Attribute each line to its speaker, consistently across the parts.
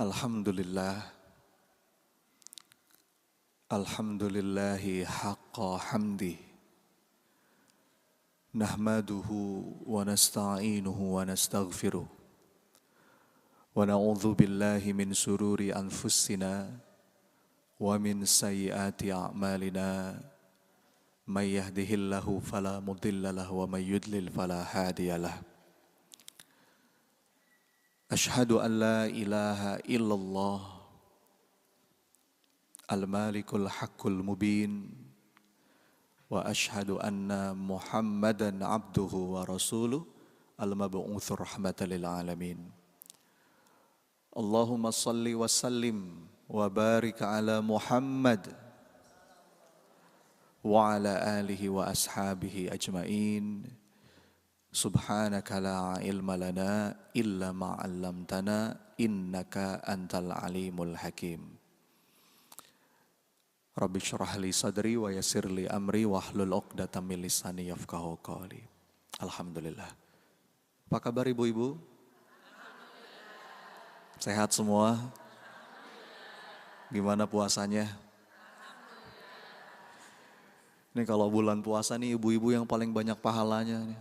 Speaker 1: Alhamdulillah, alhamdulillahi haqqa hamdi, nahmaduhu wa nasta'inuhu wa nastaghfiruh, wa na'udzu billahi min sururi anfusina wa min sayyiati a'malina, may yahdihillahu fala mudilla lahu wa may yudlil fala hadiyalah. Ashhadu an la ilaha illallah al-malikul haqqul mubin wa ashhadu anna Muhammadan abduhu wa rasuluh al-mab'utsu rahmatan lil alamin. Allahumma salli wa sallim wa barik ala Muhammad wa ala alihi wa ashabihi ajmain. Subhanaka la ilma lana illa ma 'allamtana innaka antal alimul hakim. Rabbi syrah li sadri wa yassir li amri wahlul 'uqdatam min lisani yafqahu qawli. Alhamdulillah. Apa kabar ibu-ibu? Sehat semua? Gimana puasanya? Ini kalau bulan puasa nih ibu-ibu yang paling banyak pahalanya nih.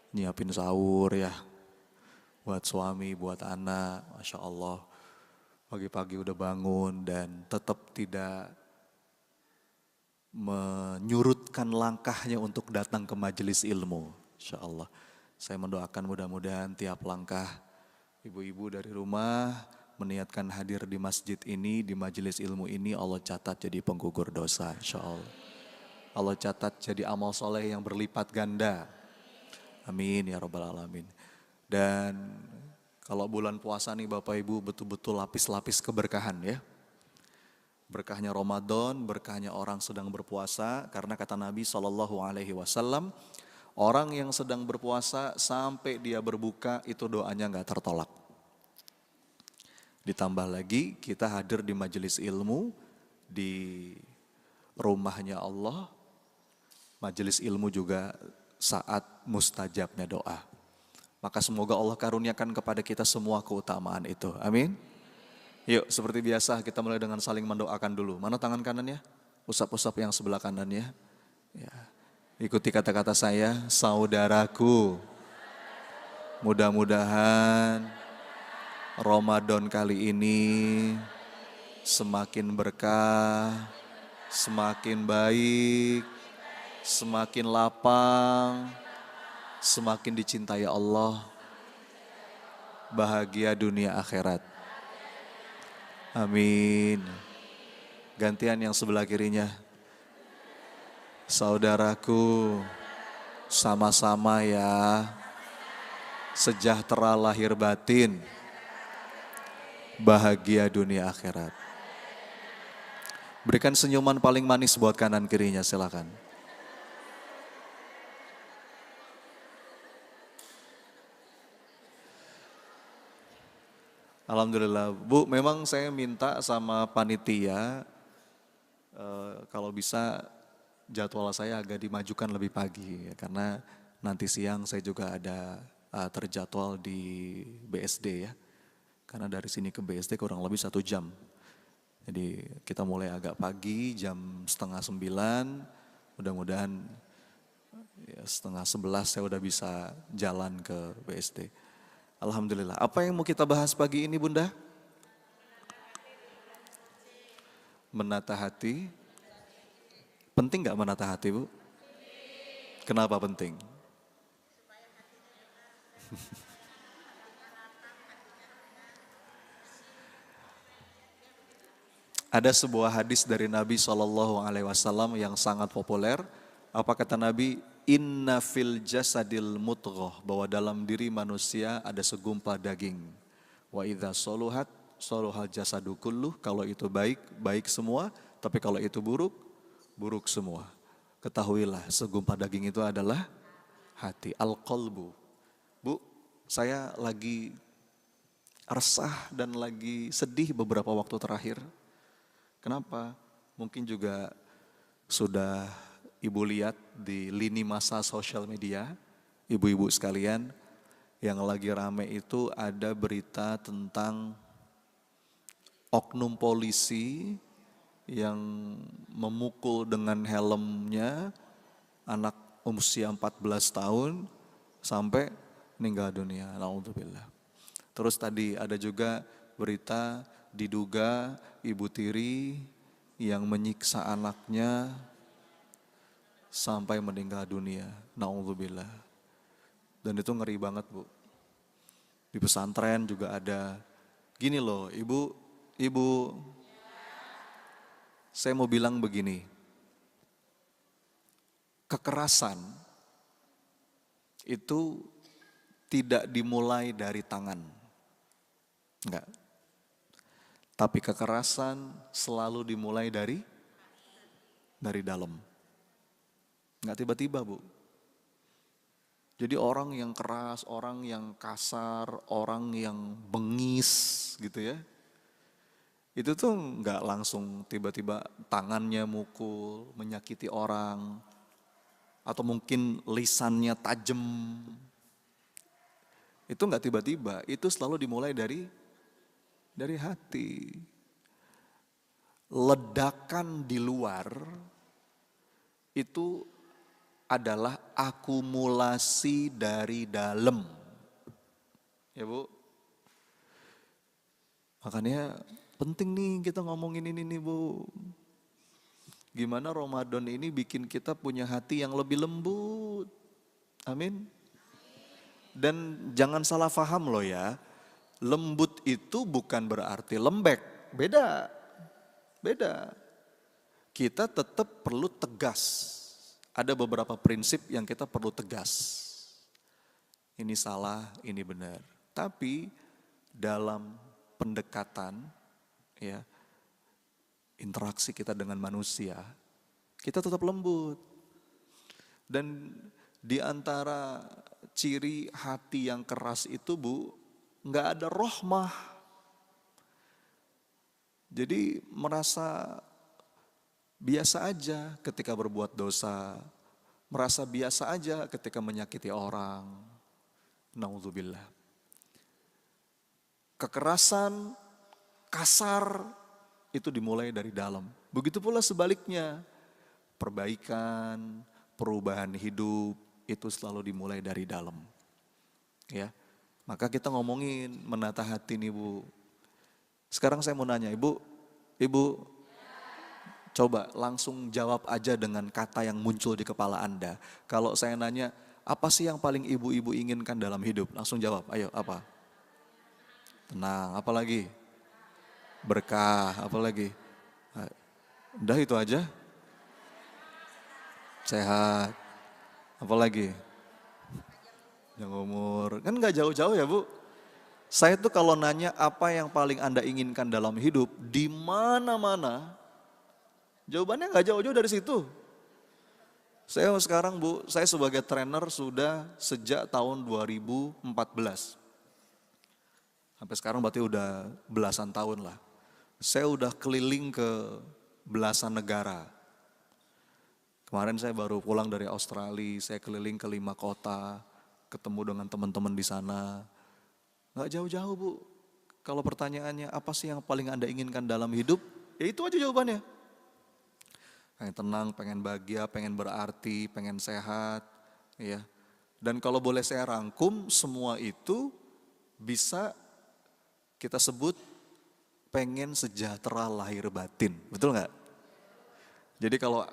Speaker 1: Nyiapin sahur ya, buat suami, buat anak, Masya Allah. Pagi-pagi udah bangun dan tetap tidak menyurutkan langkahnya untuk datang ke majelis ilmu. Insya Allah. Saya mendoakan mudah-mudahan tiap langkah ibu-ibu dari rumah meniatkan hadir di masjid ini, di majelis ilmu ini, Allah catat jadi penggugur dosa, Insya Allah. Allah catat jadi amal soleh yang berlipat ganda. Amin ya rabbal alamin. Dan kalau bulan puasa nih Bapak Ibu betul-betul lapis-lapis keberkahan ya. Berkahnya Ramadan, berkahnya orang sedang berpuasa. Karena kata Nabi SAW, orang yang sedang berpuasa sampai dia berbuka itu doanya gak tertolak. Ditambah lagi kita hadir di majelis ilmu, di rumahnya Allah. Majelis ilmu juga saat mustajabnya doa. Maka semoga Allah karuniakan kepada kita semua keutamaan itu. Amin. Yuk seperti biasa kita mulai dengan saling mendoakan dulu. Mana tangan kanannya? Usap-usap yang sebelah kanannya. Ya. Ikuti kata-kata saya, saudaraku. Mudah-mudahan Ramadan kali ini semakin berkah, semakin baik, semakin lapang, semakin dicintai Allah, bahagia dunia akhirat. Amin. Gantian yang sebelah kirinya. Saudaraku, sama-sama ya, sejahtera lahir batin, bahagia dunia akhirat. Berikan senyuman paling manis buat kanan kirinya, silakan. Alhamdulillah, Bu, memang saya minta sama panitia kalau bisa jadwal saya agak dimajukan lebih pagi karena nanti siang saya juga ada terjadwal di BSD ya. Karena dari sini ke BSD kurang lebih 1 jam. Jadi kita mulai agak pagi jam 8:30, mudah-mudahan ya, 10:30 saya udah bisa jalan ke BSD. Alhamdulillah. Apa yang mau kita bahas pagi ini Bunda? Menata hati. Penting gak menata hati Bu? Kenapa penting? Ada sebuah hadis dari Nabi SAW yang sangat populer. Apa kata Nabi? Inna fil jasadil mudghah, bahwa dalam diri manusia ada segumpal daging. Wa idza soluhat soluhal jasadu kulluh, kalau itu baik, baik semua, tapi kalau itu buruk, buruk semua. Ketahuilah segumpal daging itu adalah hati, al-qalbu. Bu, saya lagi resah dan lagi sedih beberapa waktu terakhir. Kenapa? Mungkin juga sudah Ibu lihat di lini masa sosial media, ibu-ibu sekalian, Yang lagi rame itu ada berita tentang oknum polisi yang memukul dengan helmnya anak usia 14 tahun sampai meninggal dunia. Naudzubillah. Terus tadi ada juga berita diduga ibu tiri yang menyiksa anaknya sampai meninggal dunia. Naudzubillah. Dan itu ngeri banget, Bu. Di pesantren juga ada. Gini loh, ibu, saya mau bilang begini. Kekerasan itu tidak dimulai dari tangan. Enggak. Tapi kekerasan selalu dimulai dari dalam. Enggak tiba-tiba, Bu. Jadi orang yang keras, orang yang kasar, orang yang bengis gitu ya. Itu tuh enggak langsung tiba-tiba tangannya mukul, menyakiti orang. Atau mungkin lisannya tajam. Itu enggak tiba-tiba, itu selalu dimulai dari hati. Ledakan di luar itu adalah akumulasi dari dalam. Ya Bu. Makanya penting nih kita ngomongin ini nih Bu. Gimana Ramadan ini bikin kita punya hati yang lebih lembut. Amin. Dan jangan salah paham loh ya. Lembut itu bukan berarti lembek. Beda. Kita tetap perlu tegas. Ada beberapa prinsip yang kita perlu tegas. Ini salah, ini benar. Tapi dalam pendekatan, ya, interaksi kita dengan manusia, kita tetap lembut. Dan di antara ciri hati yang keras itu Bu, nggak ada rahmah. Jadi merasa biasa aja ketika berbuat dosa, merasa biasa aja ketika menyakiti orang. Naudzubillah. Kekerasan, kasar, itu dimulai dari dalam. Begitu pula sebaliknya, perbaikan, perubahan hidup, itu selalu dimulai dari dalam. Ya, maka kita ngomongin menata hati nih Bu. Sekarang saya mau nanya, Ibu, coba langsung jawab aja dengan kata yang muncul di kepala Anda. Kalau saya nanya, apa sih yang paling ibu-ibu inginkan dalam hidup? Langsung jawab, ayo apa? Tenang, apa lagi? Berkah, apa lagi? Udah itu aja? Sehat, apa lagi? Yang umur, kan gak jauh-jauh ya Bu. Saya tuh kalau nanya apa yang paling Anda inginkan dalam hidup, di mana-mana, jawabannya gak jauh-jauh dari situ. Saya sekarang Bu, saya sebagai trainer sudah sejak tahun 2014. Sampai sekarang berarti udah belasan tahun lah. Saya udah keliling ke belasan negara. Kemarin saya baru pulang dari Australia, saya keliling ke 5 kota, ketemu dengan teman-teman di sana. Gak jauh-jauh Bu. Kalau pertanyaannya apa sih yang paling Anda inginkan dalam hidup? Ya itu aja jawabannya. Pengen tenang, pengen bahagia, pengen berarti, pengen sehat, ya. Dan kalau boleh saya rangkum, semua itu bisa kita sebut pengen sejahtera lahir batin, betul nggak? Jadi kalau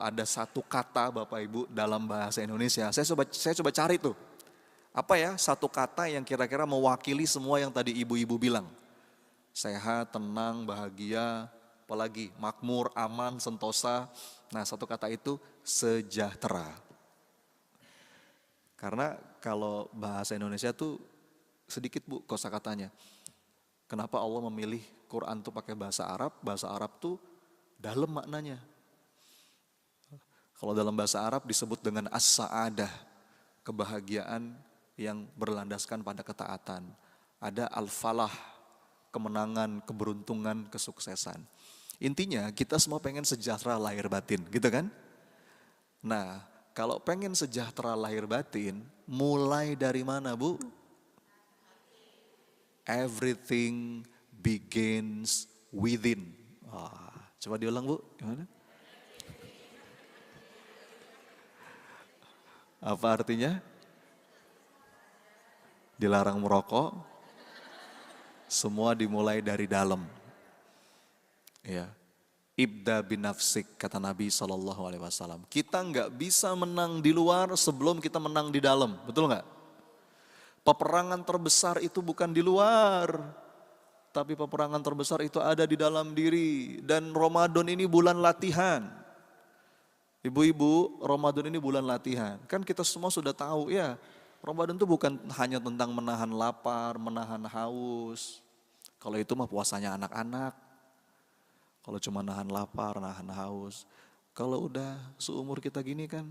Speaker 1: ada satu kata Bapak Ibu dalam bahasa Indonesia, saya coba cari tuh, apa ya satu kata yang kira-kira mewakili semua yang tadi ibu-ibu bilang, sehat, tenang, bahagia. Apalagi makmur, aman, sentosa. Nah satu kata itu sejahtera. Karena kalau bahasa Indonesia tuh sedikit Bu kosakatanya. Kenapa Allah memilih Quran tuh pakai bahasa Arab? Bahasa Arab tuh dalam maknanya. Kalau dalam bahasa Arab disebut dengan as-sa'adah. Kebahagiaan yang berlandaskan pada ketaatan. Ada al-falah, kemenangan, keberuntungan, kesuksesan. Intinya kita semua pengen sejahtera lahir batin, gitu kan? Nah, kalau pengen sejahtera lahir batin, Mulai dari mana, Bu? Everything begins within. Coba diulang, Bu. Gimana? Apa artinya? Dilarang merokok, semua dimulai dari dalam. Ya. Ibda binafsik, kata Nabi SAW. Kita nggak bisa menang di luar sebelum kita menang di dalam, betul nggak? Peperangan terbesar itu bukan di luar, tapi peperangan terbesar itu ada di dalam diri. Dan Ramadan ini bulan latihan. Ibu-ibu, Ramadan ini bulan latihan. Kan kita semua sudah tahu ya, Ramadan itu bukan hanya tentang menahan lapar, menahan haus. Kalau itu mah puasanya anak-anak. Kalau cuma nahan lapar, nahan haus. Kalau udah seumur kita gini kan,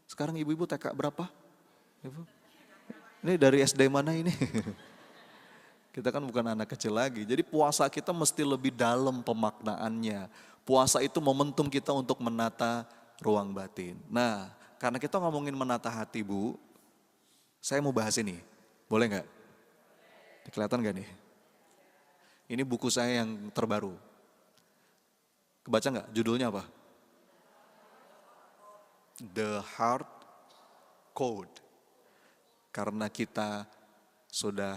Speaker 1: sekarang ibu-ibu TK berapa? Ibu? Ini dari SD mana ini? Kita kan bukan anak kecil lagi. Jadi puasa kita mesti lebih dalam pemaknaannya. Puasa itu momentum kita untuk menata ruang batin. Nah, karena kita ngomongin menata hati, Bu, saya mau bahas ini. Boleh nggak? Kelihatan nggak nih? Ini buku saya yang terbaru. Kebaca nggak? Judulnya apa? The Heart Code. Karena kita sudah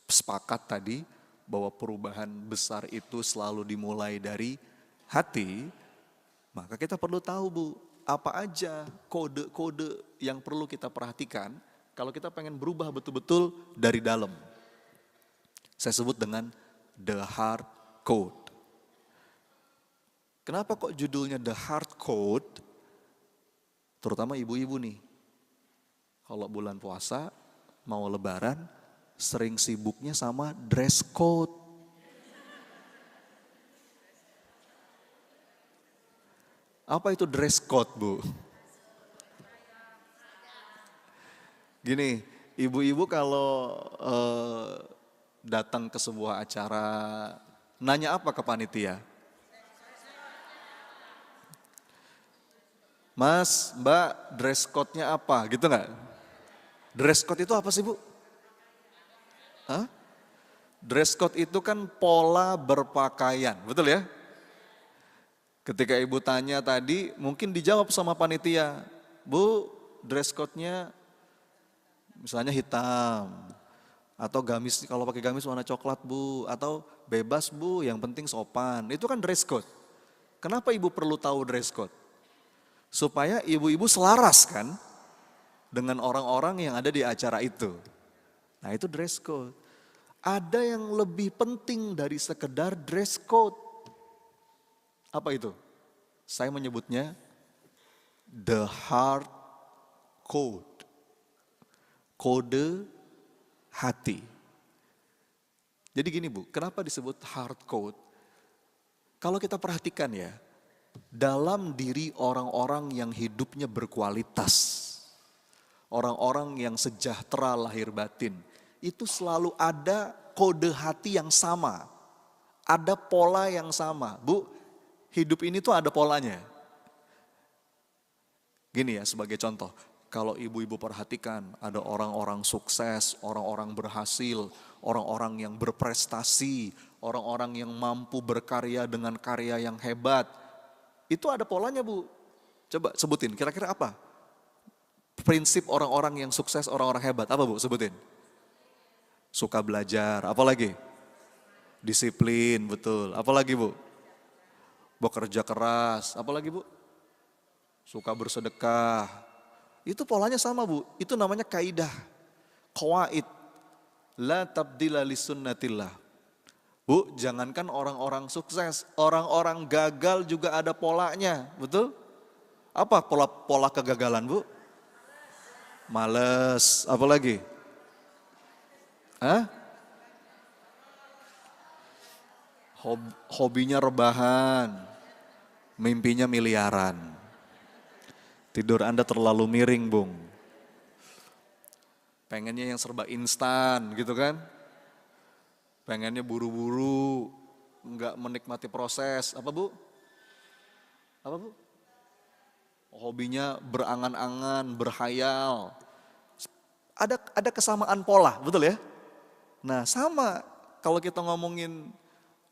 Speaker 1: sepakat tadi bahwa perubahan besar itu selalu dimulai dari hati, maka kita perlu tahu, Bu, apa aja kode-kode yang perlu kita perhatikan kalau kita pengen berubah betul-betul dari dalam. Saya sebut dengan The Heart Code. Kenapa kok judulnya The Heart Code? Terutama ibu-ibu nih. Kalau bulan puasa, mau lebaran, sering sibuknya sama dress code. Apa itu dress code, Bu? Gini, ibu-ibu kalau datang ke sebuah acara, nanya apa ke panitia? Mas, Mbak, dress code-nya apa? Gitu nggak? Dress code itu apa sih, Bu? Hah? Dress code itu kan pola berpakaian, betul ya? Ketika ibu tanya tadi, mungkin dijawab sama panitia, Bu, dress code-nya misalnya hitam, atau gamis, kalau pakai gamis warna coklat, Bu, atau bebas, Bu, yang penting sopan. Itu kan dress code. Kenapa ibu perlu tahu dress code? Supaya ibu-ibu selaras kan dengan orang-orang yang ada di acara itu. Nah, itu dress code. Ada yang lebih penting dari sekedar dress code. Apa itu? Saya menyebutnya the heart code. Kode hati. Jadi gini, Bu, kenapa disebut heart code? Kalau kita perhatikan ya, dalam diri orang-orang yang hidupnya berkualitas, orang-orang yang sejahtera lahir batin, itu selalu ada kode hati yang sama, ada pola yang sama. Bu, hidup ini tuh ada polanya. Gini ya, sebagai contoh, kalau ibu-ibu perhatikan ada orang-orang sukses, orang-orang berhasil, orang-orang yang berprestasi, orang-orang yang mampu berkarya dengan karya yang hebat, itu ada polanya, Bu. Coba sebutin, kira-kira apa? Prinsip orang-orang yang sukses, orang-orang hebat, apa, Bu? Sebutin. Suka belajar, apa lagi? Disiplin, betul. Apa lagi, Bu? Bekerja keras, apa lagi, Bu? Suka bersedekah. Itu polanya sama, Bu. Itu namanya kaidah. Qawaid. La tabdila li sunnatillah. Bu, jangankan orang-orang sukses, orang-orang gagal juga ada polanya, betul? Apa pola kegagalan, Bu? Males, apa lagi? Hah? Hobinya rebahan, mimpinya miliaran. Tidur Anda terlalu miring, Bung. Pengennya yang serba instan, gitu kan? Pengennya buru-buru, enggak menikmati proses. Apa, Bu? Apa, Bu? Hobinya berangan-angan, berhayal. ada kesamaan pola, betul ya? Nah sama kalau kita ngomongin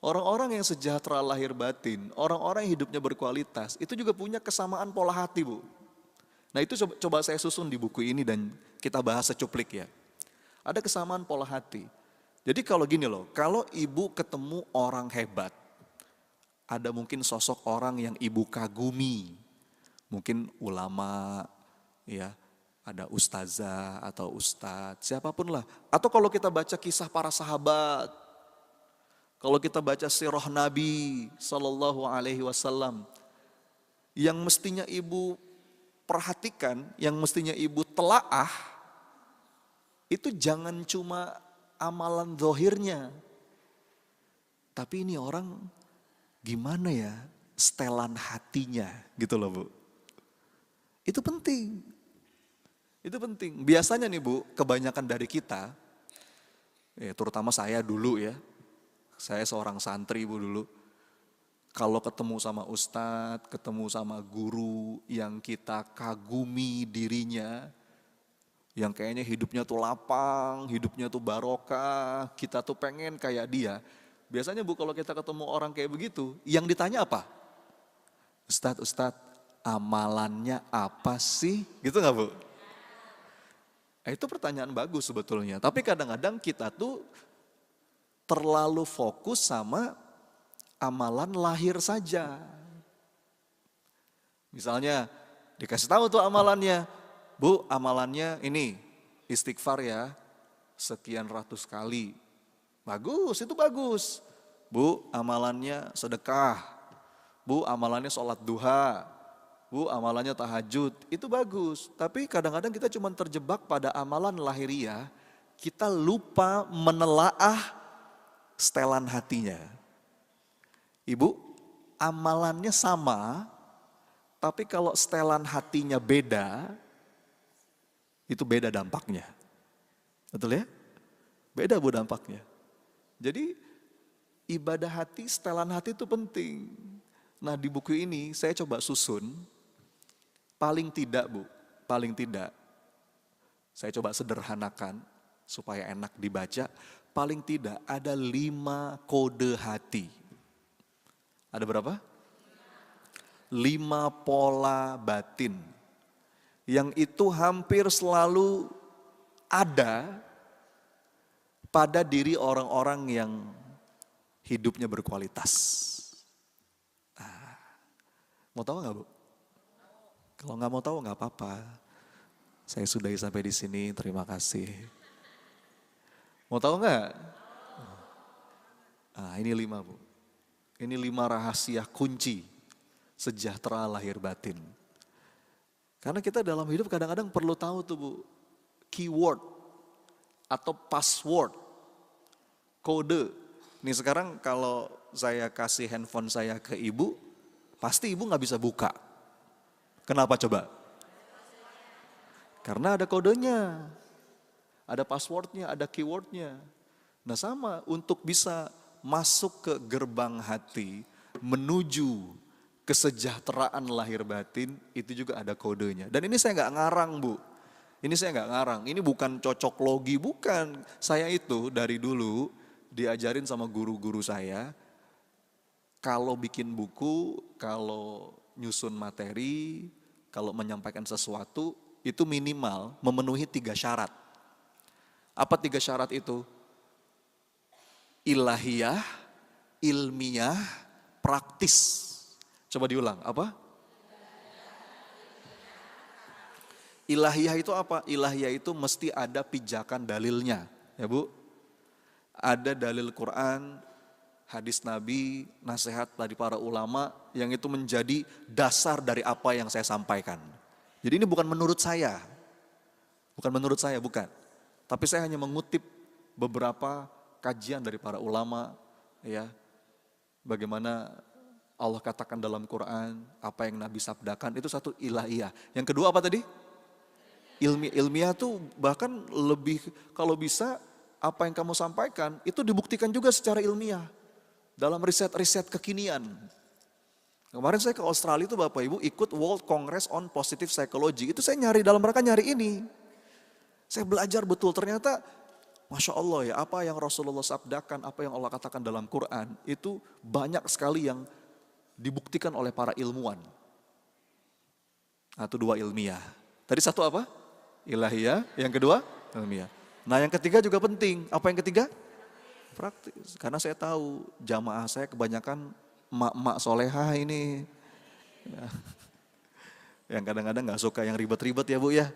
Speaker 1: orang-orang yang sejahtera lahir batin, orang-orang yang hidupnya berkualitas, itu juga punya kesamaan pola hati, Bu. Nah itu coba saya susun di buku ini dan kita bahas secuplik ya. Ada kesamaan pola hati. Jadi kalau gini loh, kalau ibu ketemu orang hebat, ada mungkin sosok orang yang ibu kagumi, mungkin ulama, ya, ada ustazah atau ustadz, siapapun lah. Atau kalau kita baca kisah para sahabat, kalau kita baca sirah Nabi Sallallahu Alaihi Wasallam, yang mestinya ibu perhatikan, yang mestinya ibu telaah, itu jangan cuma amalan zahirnya. Tapi ini orang gimana ya setelan hatinya gitu loh Bu. Itu penting. Itu penting. Biasanya nih Bu, kebanyakan dari kita, terutama saya dulu ya, saya seorang santri Bu dulu. Kalau ketemu sama ustadz, ketemu sama guru yang kita kagumi dirinya, yang kayaknya hidupnya tuh lapang, hidupnya tuh barokah, kita tuh pengen kayak dia. Biasanya Bu kalau kita ketemu orang kayak begitu, yang ditanya apa? Ustadz, amalannya apa sih? Gitu gak Bu? Itu pertanyaan bagus sebetulnya, tapi kadang-kadang kita tuh terlalu fokus sama amalan lahir saja. Misalnya dikasih tahu tuh amalannya, Bu amalannya ini istighfar ya sekian ratus kali. Bagus, itu bagus. Bu amalannya sedekah, Bu amalannya sholat duha, Bu amalannya tahajud, itu bagus. Tapi kadang-kadang kita cuma terjebak pada amalan lahiriah, kita lupa menelaah setelan hatinya. Ibu, amalannya sama, tapi kalau setelan hatinya beda, itu beda dampaknya. Betul ya? Beda Bu dampaknya. Jadi ibadah hati, setelan hati itu penting. Nah di buku ini saya coba susun, paling tidak Bu, paling tidak, saya coba sederhanakan supaya enak dibaca, paling tidak ada 5 kode hati. Ada berapa? 5 pola batin. Yang itu hampir selalu ada pada diri orang-orang yang hidupnya berkualitas. Mau tahu nggak Bu? Kalau nggak mau tahu nggak apa-apa. Saya sudahi sampai di sini, terima kasih. Mau tahu nggak? Ini 5 Bu. Ini 5 rahasia kunci sejahtera lahir batin. Karena kita dalam hidup kadang-kadang perlu tahu tuh Bu, keyword atau password, kode. Nih sekarang kalau saya kasih handphone saya ke ibu, pasti ibu nggak bisa buka. Kenapa coba? Karena ada kodenya, ada passwordnya, ada keywordnya. Nah sama, untuk bisa masuk ke gerbang hati, menuju kesejahteraan lahir batin, itu juga ada kodenya. Dan ini saya nggak ngarang Bu, ini saya nggak ngarang, ini bukan cocok logi, bukan. Saya itu dari dulu diajarin sama guru-guru saya, kalau bikin buku, kalau nyusun materi, kalau menyampaikan sesuatu, itu minimal memenuhi 3 syarat. Apa 3 syarat itu? Ilahiyah, ilmiah, praktis. Coba diulang, apa? Ilahiyah itu apa? Ilahiyah itu mesti ada pijakan dalilnya, ya Bu. Ada dalil Quran, hadis Nabi, nasihat dari para ulama yang itu menjadi dasar dari apa yang saya sampaikan. Jadi ini bukan menurut saya. Bukan menurut saya, bukan. Tapi saya hanya mengutip beberapa kajian dari para ulama, ya. Bagaimana Allah katakan dalam Quran, apa yang Nabi sabdakan, itu satu ilahiyah. Yang kedua apa tadi? Ilmiah tuh bahkan lebih, kalau bisa apa yang kamu sampaikan itu dibuktikan juga secara ilmiah dalam riset-riset kekinian. Kemarin saya ke Australia itu Bapak Ibu ikut World Congress on Positive Psychology, itu saya nyari dalam rangka nyari ini. Saya belajar betul, ternyata Masya Allah ya, apa yang Rasulullah sabdakan, apa yang Allah katakan dalam Quran, itu banyak sekali yang dibuktikan oleh para ilmuwan. Atau dua ilmiah. Tadi satu apa? Ilahiyah, yang kedua ilmiah. Nah yang ketiga juga penting, apa yang ketiga? Praktis, karena saya tahu jamaah saya kebanyakan emak-emak solehah ini. Ya. Yang kadang-kadang gak suka yang ribet-ribet ya Bu ya.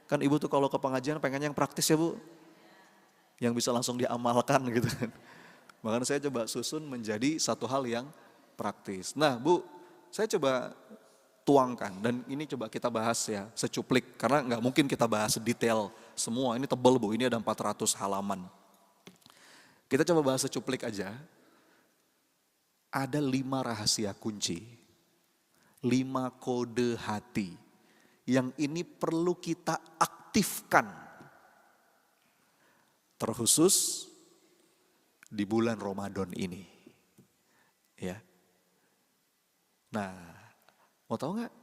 Speaker 1: Kan ibu tuh kalau ke pengajian pengennya yang praktis ya Bu. Yang bisa langsung diamalkan gitu kan. Makanya saya coba susun menjadi satu hal yang praktis. Nah Bu, saya coba tuangkan dan ini coba kita bahas ya secuplik. Karena gak mungkin kita bahas detail semua, ini tebal Bu, ini ada 400 halaman. Kita coba bahas secuplik aja. Ada 5 rahasia kunci, 5 kode hati yang ini perlu kita aktifkan. Terkhusus di bulan Ramadan ini. Ya. Nah, mau tahu nggak?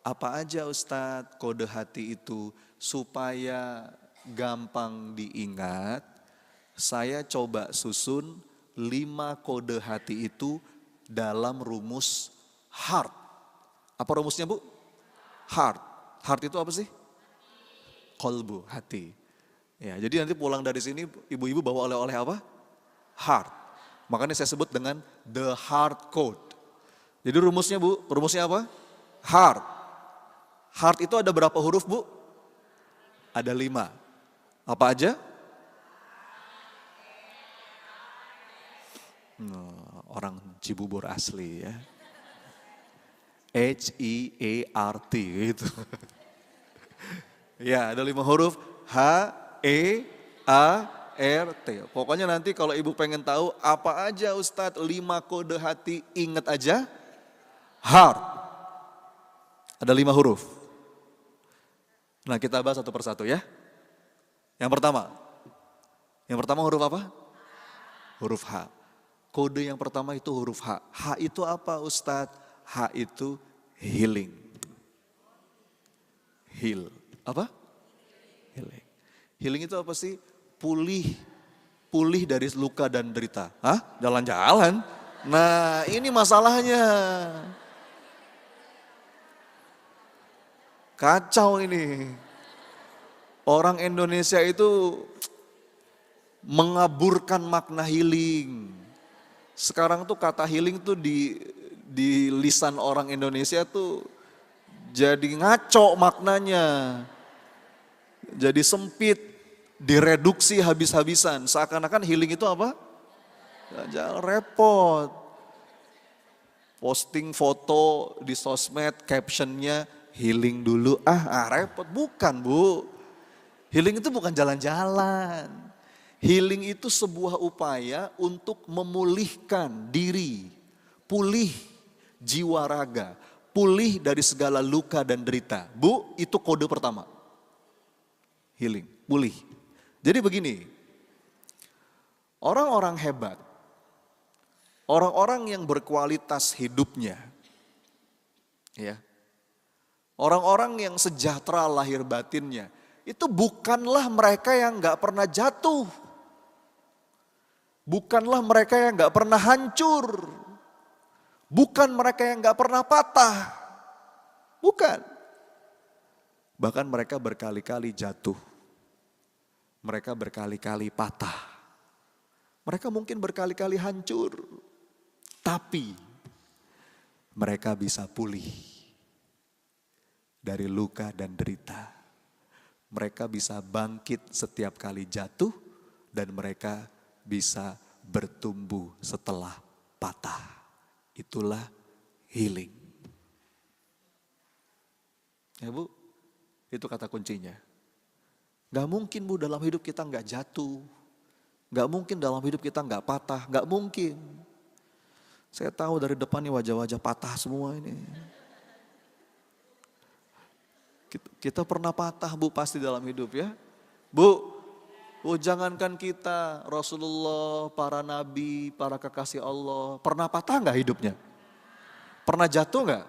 Speaker 1: Apa aja Ustadz kode hati itu supaya gampang diingat? Saya coba susun 5 kode hati itu dalam rumus HEART. Apa rumusnya Bu? HEART. HEART itu apa sih? Kolbu, hati. Ya, jadi nanti pulang dari sini ibu-ibu bawa oleh-oleh apa? HEART. Makanya saya sebut dengan the HEART code. Jadi rumusnya Bu, rumusnya apa? HEART. HEART itu ada berapa huruf Bu? Ada 5. Apa aja? Orang Cibubur asli ya. HEART gitu. Ya, ada 5 huruf HEART. Pokoknya nanti kalau ibu pengen tahu apa aja Ustadz 5 kode hati, ingat aja HEART. Ada 5 huruf. Nah kita bahas satu persatu ya. Yang pertama huruf apa? Huruf H. Kode yang pertama itu huruf H. H itu apa Ustadz? H itu healing. Heal. Apa? Healing. Healing itu apa sih? Pulih dari luka dan derita. Hah? Jalan-jalan? Nah ini masalahnya. Kacau ini. Orang Indonesia itu mengaburkan makna healing. Sekarang tuh kata healing tuh di lisan orang Indonesia tuh jadi ngaco maknanya. Jadi sempit, direduksi habis-habisan. Seakan-akan healing itu apa? Jangan repot. Posting foto di sosmed, captionnya healing dulu. Repot. Bukan Bu. Healing itu bukan jalan-jalan. Healing itu sebuah upaya untuk memulihkan diri. Pulih jiwa raga. Pulih dari segala luka dan derita. Bu, itu kode pertama. Healing, pulih. Jadi begini, orang-orang hebat, orang-orang yang berkualitas hidupnya, ya, orang-orang yang sejahtera lahir batinnya, itu bukanlah mereka yang gak pernah jatuh. Bukanlah mereka yang gak pernah hancur. Bukan mereka yang gak pernah patah. Bukan. Bahkan mereka berkali-kali jatuh. Mereka berkali-kali patah. Mereka mungkin berkali-kali hancur. Tapi mereka bisa pulih dari luka dan derita. Mereka bisa bangkit setiap kali jatuh dan mereka bisa bertumbuh setelah patah. Itulah healing. Ya Bu, itu kata kuncinya. Gak mungkin Bu dalam hidup kita gak jatuh. Gak mungkin dalam hidup kita gak patah. Gak mungkin. Saya tahu dari depan nih wajah-wajah patah semua ini. Kita pernah patah Bu pasti dalam hidup ya. Bu jangankan kita, Rasulullah, para nabi, para kekasih Allah. Pernah patah gak hidupnya? Pernah jatuh gak?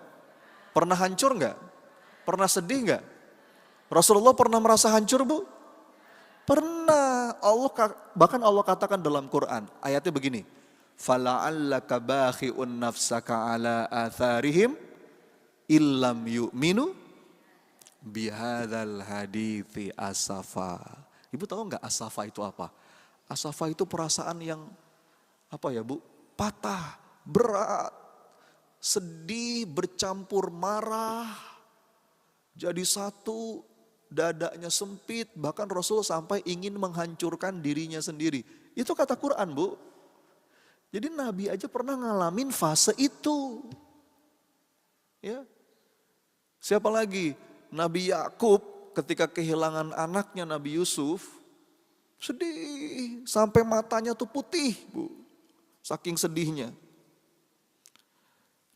Speaker 1: Pernah hancur gak? Pernah sedih gak? Rasulullah pernah merasa hancur, Bu? Pernah. Bahkan Allah katakan dalam Quran, ayatnya begini. Fala'allaka bakhi'un nafsaka ala atharihim illam yu'minu bihadzal hadithi asafa. Ibu tahu nggak asafa itu apa? Asafa itu perasaan yang apa ya, Bu? Patah, berat, sedih, bercampur marah, jadi satu, dadanya sempit, bahkan Rasul sampai ingin menghancurkan dirinya sendiri. Itu kata Quran, Bu. Jadi Nabi aja pernah ngalamin fase itu. Ya. Siapa lagi? Nabi Yakub ketika kehilangan anaknya Nabi Yusuf, sedih sampai matanya tuh putih, Bu. Saking sedihnya.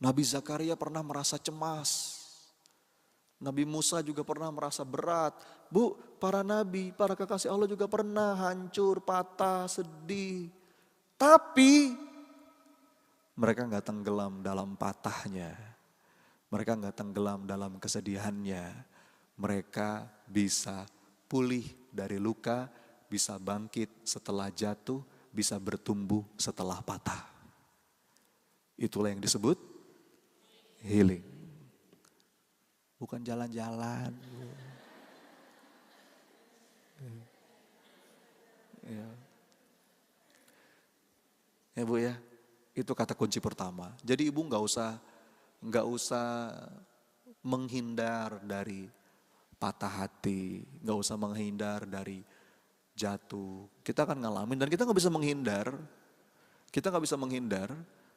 Speaker 1: Nabi Zakaria pernah merasa cemas. Nabi Musa juga pernah merasa berat. Bu, para nabi, para kekasih Allah juga pernah hancur, patah, sedih. Tapi mereka nggak tenggelam dalam patahnya. Mereka nggak tenggelam dalam kesedihannya. Mereka bisa pulih dari luka, bisa bangkit setelah jatuh, bisa bertumbuh setelah patah. Itulah yang disebut healing. Bukan jalan-jalan. Ya Bu ya, itu kata kunci pertama. Jadi Ibu nggak usah menghindar dari patah hati, nggak usah menghindar dari jatuh. Kita akan ngalamin dan kita nggak bisa menghindar. Kita nggak bisa menghindar.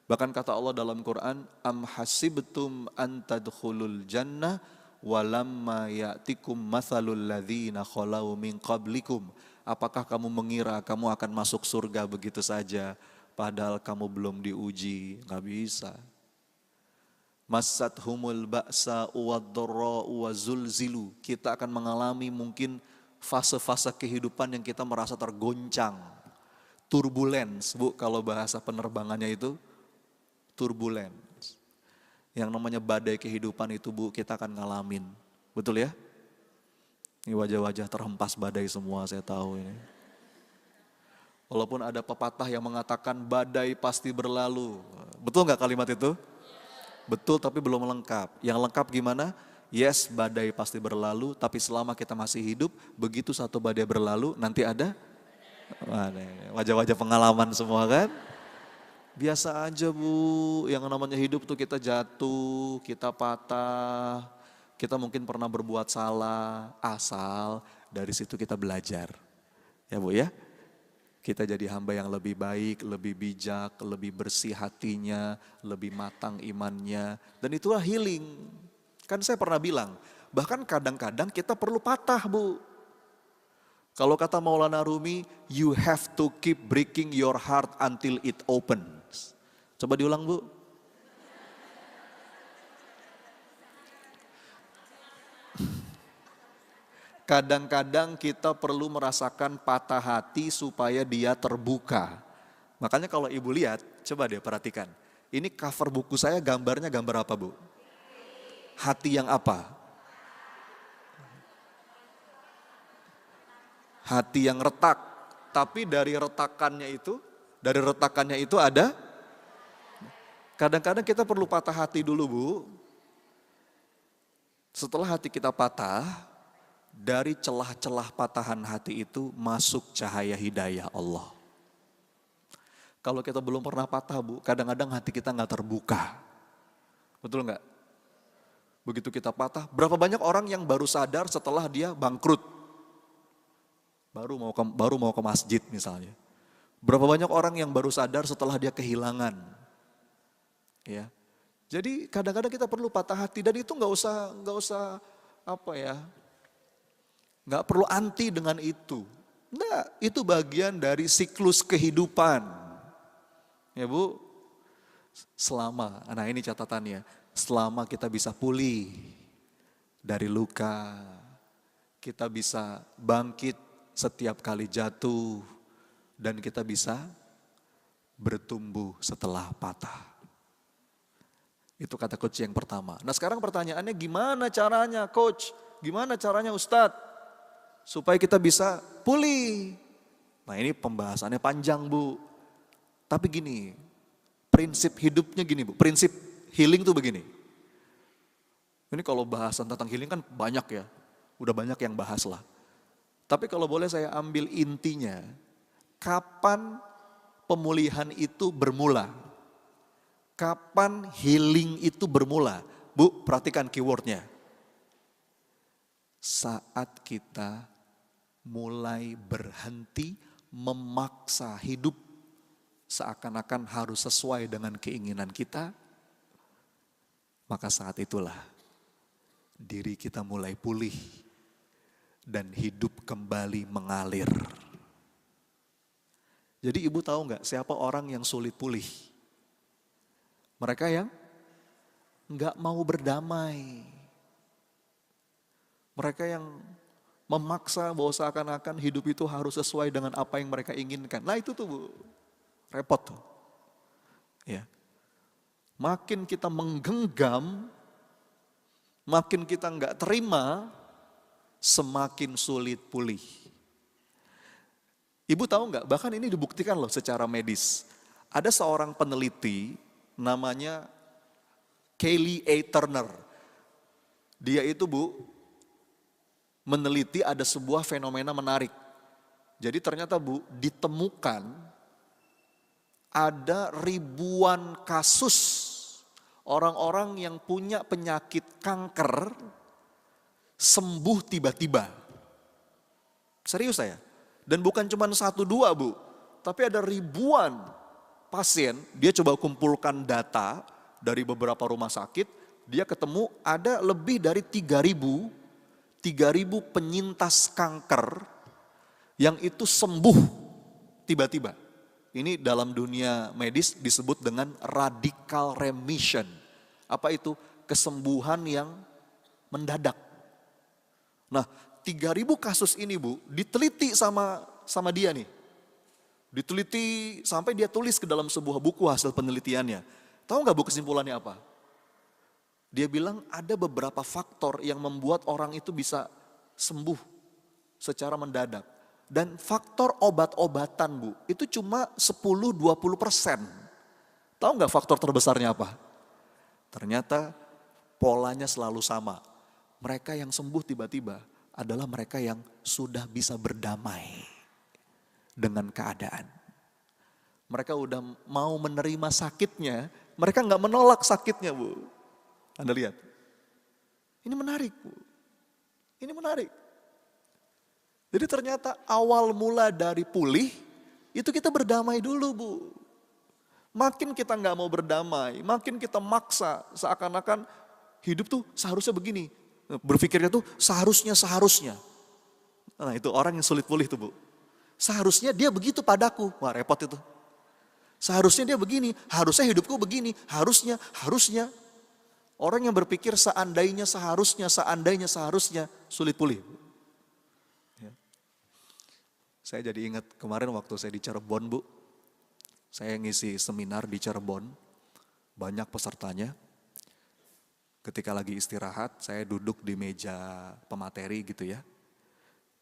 Speaker 1: Bahkan kata Allah dalam Quran, am hasibtum an tadkhulul jannah walamma ya'tikum mathalul ladzina khalau min qablikum. Apakah kamu mengira kamu akan masuk surga begitu saja padahal kamu belum diuji? Enggak bisa. Massathumul ba'sa wad-dharra'u wazulzilu. Kita akan mengalami mungkin fase-fase kehidupan yang kita merasa tergoncang. Turbulence, Bu, kalau bahasa penerbangannya itu turbulence. Yang namanya badai kehidupan itu, Bu, kita akan ngalamin. Betul ya? Ini wajah-wajah terhempas badai semua, saya tahu ini. Walaupun ada pepatah yang mengatakan badai pasti berlalu. Betul nggak kalimat itu? Betul, tapi belum lengkap. Yang lengkap gimana? Yes, badai pasti berlalu, tapi selama kita masih hidup, begitu satu badai berlalu, nanti ada wajah-wajah pengalaman semua kan? Biasa aja, Bu, yang namanya hidup tuh kita jatuh, kita patah, kita mungkin pernah berbuat salah, asal dari situ kita belajar. Ya Bu ya, kita jadi hamba yang lebih baik, lebih bijak, lebih bersih hatinya, lebih matang imannya. Dan itulah healing. Kan saya pernah bilang, bahkan kadang-kadang kita perlu patah, Bu. Kalau kata Maulana Rumi, you have to keep breaking your heart until it opens. Coba diulang, Bu. Kadang-kadang kita perlu merasakan patah hati supaya dia terbuka. Makanya kalau Ibu lihat, coba deh perhatikan. Ini cover buku saya gambarnya gambar apa, Bu? Hati yang apa? Hati yang retak. Tapi dari retakannya itu ada. Kadang-kadang kita perlu patah hati dulu, Bu. Setelah hati kita patah, dari celah-celah patahan hati itu masuk cahaya hidayah Allah. Kalau kita belum pernah patah, Bu, kadang-kadang hati kita nggak terbuka. Betul nggak? Begitu kita patah, berapa banyak orang yang baru sadar setelah dia bangkrut. Baru mau ke masjid misalnya. Berapa banyak orang yang baru sadar setelah dia kehilangan. Ya. Jadi kadang-kadang kita perlu patah hati dan itu nggak usah apa ya? Nggak perlu anti dengan itu. Nah, itu bagian dari siklus kehidupan. Ya Bu, nah ini catatannya, selama kita bisa pulih dari luka, kita bisa bangkit setiap kali jatuh, dan kita bisa bertumbuh setelah patah. Itu kata coach yang pertama. Nah sekarang pertanyaannya gimana caranya coach Gimana caranya Ustadz? Supaya kita bisa pulih. Nah ini pembahasannya panjang Bu. Tapi gini, prinsip hidupnya gini Bu. Prinsip healing tuh begini. Ini kalau bahasan tentang healing kan banyak ya. Udah banyak yang bahas lah. Tapi kalau boleh saya ambil intinya. Kapan pemulihan itu bermula? Kapan healing itu bermula? Bu, perhatikan keywordnya. Saat kita mulai berhenti memaksa hidup seakan-akan harus sesuai dengan keinginan kita, maka saat itulah diri kita mulai pulih dan hidup kembali mengalir. Jadi ibu tahu nggak siapa orang yang sulit pulih? Mereka yang nggak mau berdamai. Mereka yang memaksa bahwa seakan-akan hidup itu harus sesuai dengan apa yang mereka inginkan. Nah itu tuh Bu, repot tuh. Ya. Makin kita menggenggam, makin kita nggak terima, semakin sulit pulih. Ibu tahu nggak? Bahkan ini dibuktikan loh secara medis. Ada seorang peneliti namanya Kelly A. Turner. Dia itu Bu, meneliti ada sebuah fenomena menarik. Jadi ternyata Bu, ditemukan ada ribuan kasus orang-orang yang punya penyakit kanker sembuh tiba-tiba. Serius saya. Dan bukan cuma 1-2 Bu, tapi ada ribuan pasien. Dia coba kumpulkan data dari beberapa rumah sakit, dia ketemu ada lebih dari 3.000 penyintas kanker yang itu sembuh tiba-tiba. Ini dalam dunia medis disebut dengan radical remission. Apa itu? Kesembuhan yang mendadak. Nah, 3.000 kasus ini Bu, diteliti sama dia nih. Diteliti sampai dia tulis ke dalam sebuah buku hasil penelitiannya. Tahu nggak Bu kesimpulannya apa? Dia bilang ada beberapa faktor yang membuat orang itu bisa sembuh secara mendadak. Dan faktor obat-obatan Bu, itu cuma 10-20%. Tahu nggak faktor terbesarnya apa? Ternyata polanya selalu sama. Mereka yang sembuh tiba-tiba adalah mereka yang sudah bisa berdamai dengan keadaan. Mereka udah mau menerima sakitnya, mereka nggak menolak sakitnya Bu. Anda lihat, ini menarik Bu, ini menarik. Jadi ternyata awal mula dari pulih, itu kita berdamai dulu Bu. Makin kita nggak mau berdamai, makin kita maksa seakan-akan hidup tuh seharusnya begini. Berpikirnya tuh seharusnya. Nah itu orang yang sulit pulih tuh Bu. Seharusnya dia begitu padaku, wah repot itu. Seharusnya dia begini, harusnya hidupku begini, harusnya. Orang yang berpikir seandainya, seharusnya, sulit pulih. Ya. Saya jadi ingat kemarin waktu saya di Cirebon Bu, saya ngisi seminar di Cirebon, banyak pesertanya. Ketika lagi istirahat, saya duduk di meja pemateri gitu ya.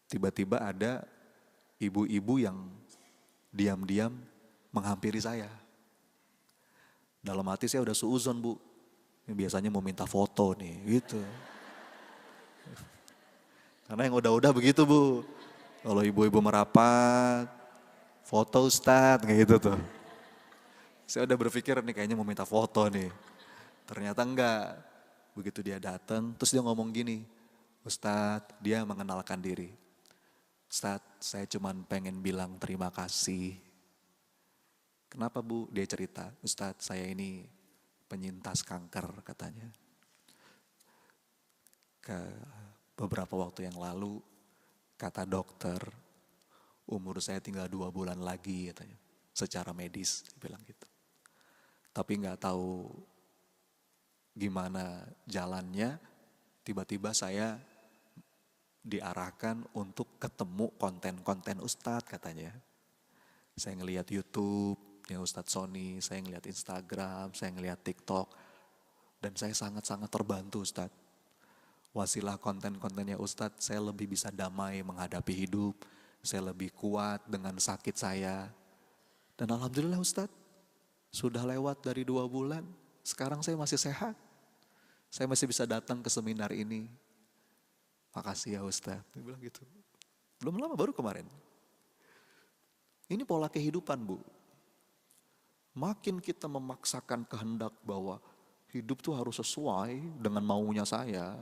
Speaker 1: Tiba-tiba ada ibu-ibu yang diam-diam menghampiri saya. Dalam hati saya udah suuzon Bu. Biasanya mau minta foto nih gitu. Karena yang udah-udah begitu Bu. Kalau ibu-ibu merapat, foto Ustadz kayak gitu tuh. Saya udah berpikir nih kayaknya mau minta foto nih. Ternyata enggak. Begitu dia datang, terus dia ngomong gini, Ustadz, dia mengenalkan diri. Ustadz, saya cuman pengen bilang terima kasih. Kenapa Bu? Dia cerita, Ustadz saya ini penyintas kanker katanya. Beberapa waktu yang lalu, kata dokter, umur saya tinggal 2 bulan lagi katanya. Secara medis, dia bilang gitu. Tapi gak tahu gimana jalannya, tiba-tiba saya diarahkan untuk ketemu konten-konten Ustadz katanya. Saya ngelihat YouTube, ya Ustadz Sony, saya ngelihat Instagram, saya ngelihat TikTok. Dan saya sangat-sangat terbantu Ustadz. wasilah konten-kontennya Ustadz, saya lebih bisa damai menghadapi hidup, saya lebih kuat dengan sakit saya. Dan alhamdulillah Ustadz, sudah lewat dari 2 bulan, sekarang saya masih sehat. Saya masih bisa datang ke seminar ini. Makasih ya Ustadz, dia bilang gitu. Belum lama, baru kemarin. Ini pola kehidupan Bu. Makin kita memaksakan kehendak bahwa hidup tuh harus sesuai dengan maunya saya,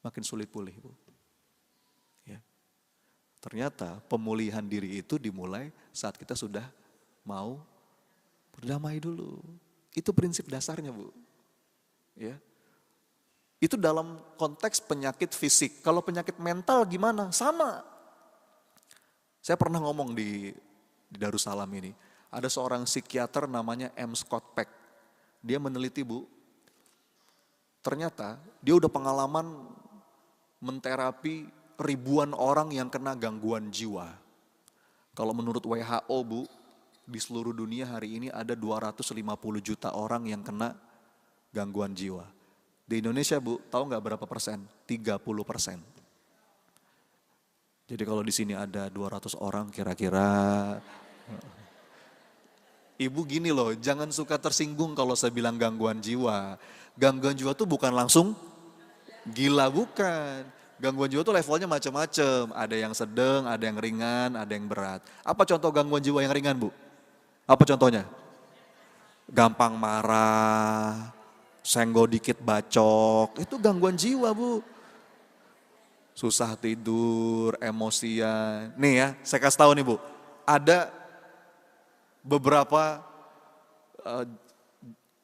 Speaker 1: makin sulit pulih Bu. Ya. Ternyata pemulihan diri itu dimulai saat kita sudah mau berdamai dulu. Itu prinsip dasarnya Bu. Ya. Itu dalam konteks penyakit fisik. Kalau penyakit mental gimana? Sama. Saya pernah ngomong di Darussalam ini. Ada seorang psikiater namanya M. Scott Peck. Dia meneliti Bu. Ternyata dia udah pengalaman menterapi ribuan orang yang kena gangguan jiwa. Kalau menurut WHO Bu, di seluruh dunia hari ini ada 250 juta orang yang kena gangguan jiwa. Di Indonesia Bu, tahu nggak berapa persen? 30%. Jadi kalau di sini ada 200 orang kira-kira, Ibu gini loh, jangan suka tersinggung kalau saya bilang gangguan jiwa. Gangguan jiwa tuh bukan langsung gila, bukan. Gangguan jiwa tuh levelnya macam-macam. Ada yang sedang, ada yang ringan, ada yang berat. Apa contoh gangguan jiwa yang ringan Bu? Apa contohnya? Gampang marah, senggol dikit bacok, itu gangguan jiwa Bu. Susah tidur, emosian. Nih ya, saya kasih tahu nih Bu, ada beberapa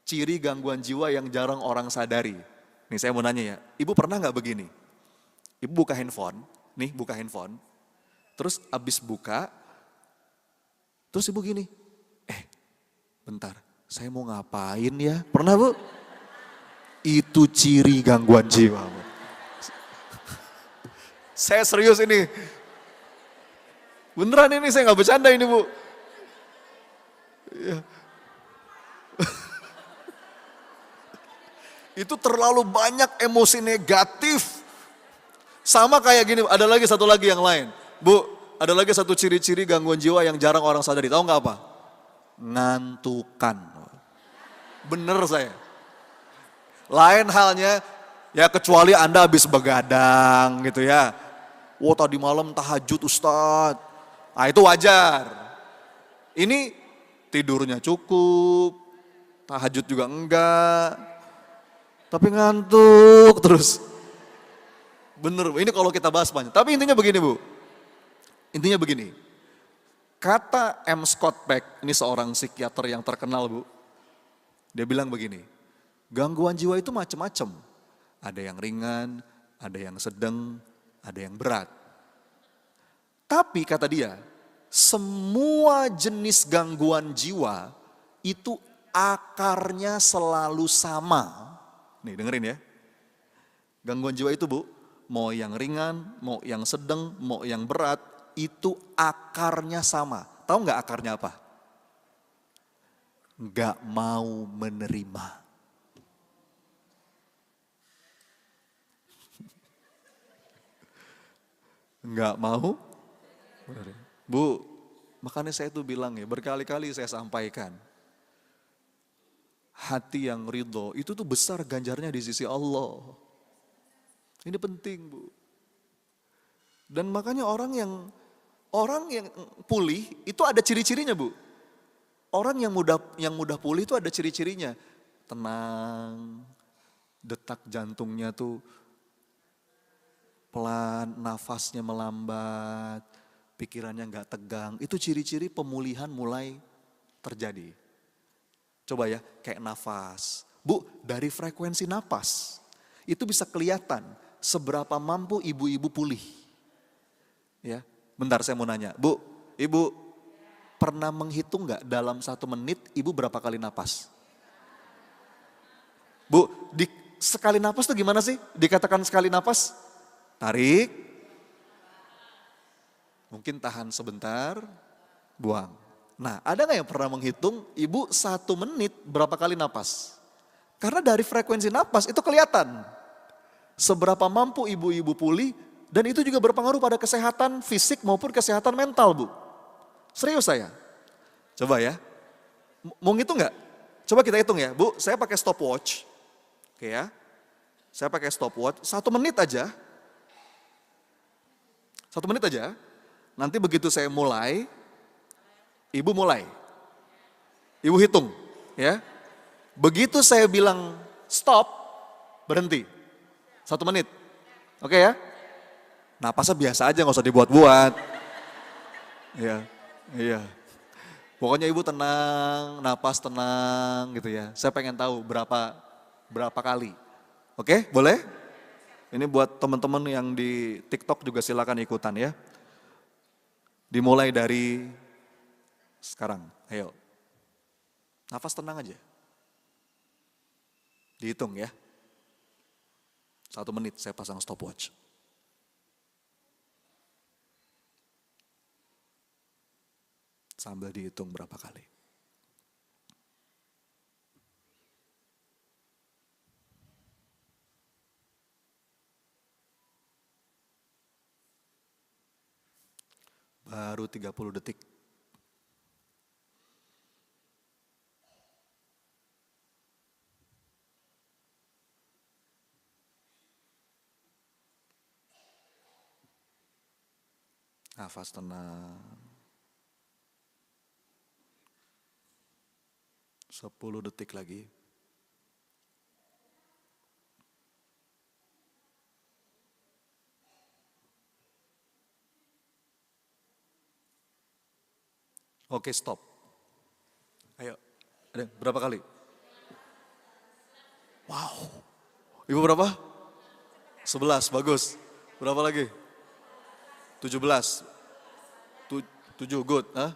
Speaker 1: ciri gangguan jiwa yang jarang orang sadari. Nih saya mau nanya ya, Ibu pernah nggak begini? Ibu buka handphone, nih buka handphone, terus abis buka, terus Ibu gini, bentar, saya mau ngapain ya? Pernah Bu? Itu ciri gangguan jiwa Bu. Saya serius ini. Beneran ini, saya gak bercanda ini Bu. Ya. Itu terlalu banyak emosi negatif. Sama kayak gini, ada lagi satu lagi yang lain. Bu, ada lagi satu ciri-ciri gangguan jiwa yang jarang orang sadari. Tahu gak apa? Ngantukan. Bener saya. Lain halnya, ya kecuali Anda habis begadang gitu ya. Wah tadi malam tahajud Ustadz. Nah itu wajar. Ini tidurnya cukup, tahajud juga enggak. Tapi ngantuk terus. Bener, ini kalau kita bahas banyak. Tapi intinya begini Bu. Intinya begini. Kata M. Scott Peck, ini seorang psikiater yang terkenal Bu. Dia bilang begini, gangguan jiwa itu macam-macam. Ada yang ringan, ada yang sedang, ada yang berat. Tapi kata dia, semua jenis gangguan jiwa itu akarnya selalu sama. Nih dengerin ya. Gangguan jiwa itu Bu, mau yang ringan, mau yang sedang, mau yang berat, itu akarnya sama. Tahu nggak akarnya apa? Nggak mau menerima. Nggak mau. Bu, makanya saya tuh bilang ya, berkali-kali saya sampaikan. Hati yang ridho, itu tuh besar ganjarnya di sisi Allah. Ini penting Bu. Dan makanya orang yang pulih itu ada ciri-cirinya Bu. Orang yang mudah pulih itu ada ciri-cirinya. Tenang, detak jantungnya tuh pelan, nafasnya melambat, pikirannya gak tegang. Itu ciri-ciri pemulihan mulai terjadi. Coba ya, kayak nafas. Bu, dari frekuensi nafas, itu bisa kelihatan seberapa mampu ibu-ibu pulih. Ya, bentar saya mau nanya. Bu, Ibu pernah menghitung gak dalam 1 menit Ibu berapa kali nafas? Bu, sekali nafas tuh gimana sih? Dikatakan sekali nafas? Tarik, mungkin tahan sebentar, buang. Nah ada gak yang pernah menghitung Ibu 1 menit berapa kali napas? Karena dari frekuensi napas itu kelihatan. seberapa mampu ibu-ibu pulih, dan itu juga berpengaruh pada kesehatan fisik maupun kesehatan mental, Bu. Serius saya. Coba ya, mau ngitung nggak? Coba kita hitung ya, Bu, saya pakai stopwatch. Oke ya, saya pakai stopwatch, 1 menit aja. 1 menit aja, nanti begitu saya mulai, ibu mulai. Ibu hitung, ya. Begitu saya bilang stop, berhenti. 1 menit. Oke ya? Napasnya biasa aja, nggak usah dibuat-buat. Iya, iya. Pokoknya ibu tenang, napas tenang gitu ya. Saya pengen tahu berapa kali. Oke, boleh? Ini buat teman-teman yang di TikTok juga silakan ikutan ya. Dimulai dari sekarang, ayo. Nafas tenang aja. Dihitung ya. 1 menit saya pasang stopwatch. Sambil dihitung berapa kali. Baru 30 detik. Nafas tenang. 10 detik lagi. Oke, stop. Ayo, ada berapa kali? Wow. Ibu berapa? 11, bagus. Berapa lagi? 17. 7, good. Hah?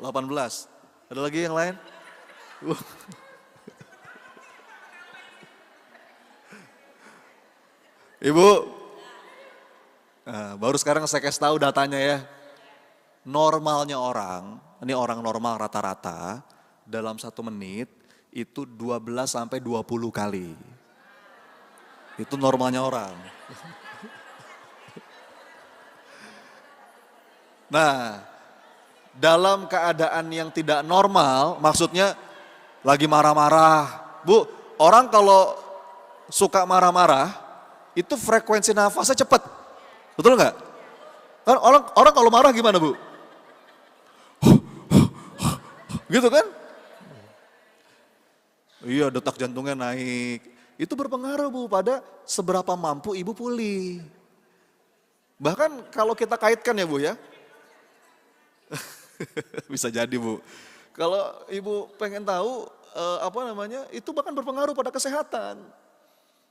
Speaker 1: 18. Ada lagi yang lain? Ibu, baru sekarang saya kasih tahu datanya ya. Normalnya orang, ini orang normal rata-rata, dalam 1 menit itu 12 sampai 20 kali. Itu normalnya orang. Nah, dalam keadaan yang tidak normal, maksudnya lagi marah-marah. Bu, orang kalau suka marah-marah, itu frekuensi nafasnya cepat. Betul nggak? Kan orang kalau marah gimana, Bu? Gitu kan? Iya, detak jantungnya naik. Itu berpengaruh, Bu, pada seberapa mampu ibu pulih. Bahkan kalau kita kaitkan ya, Bu ya. Bisa jadi, Bu. Kalau ibu pengen tahu itu bahkan berpengaruh pada kesehatan.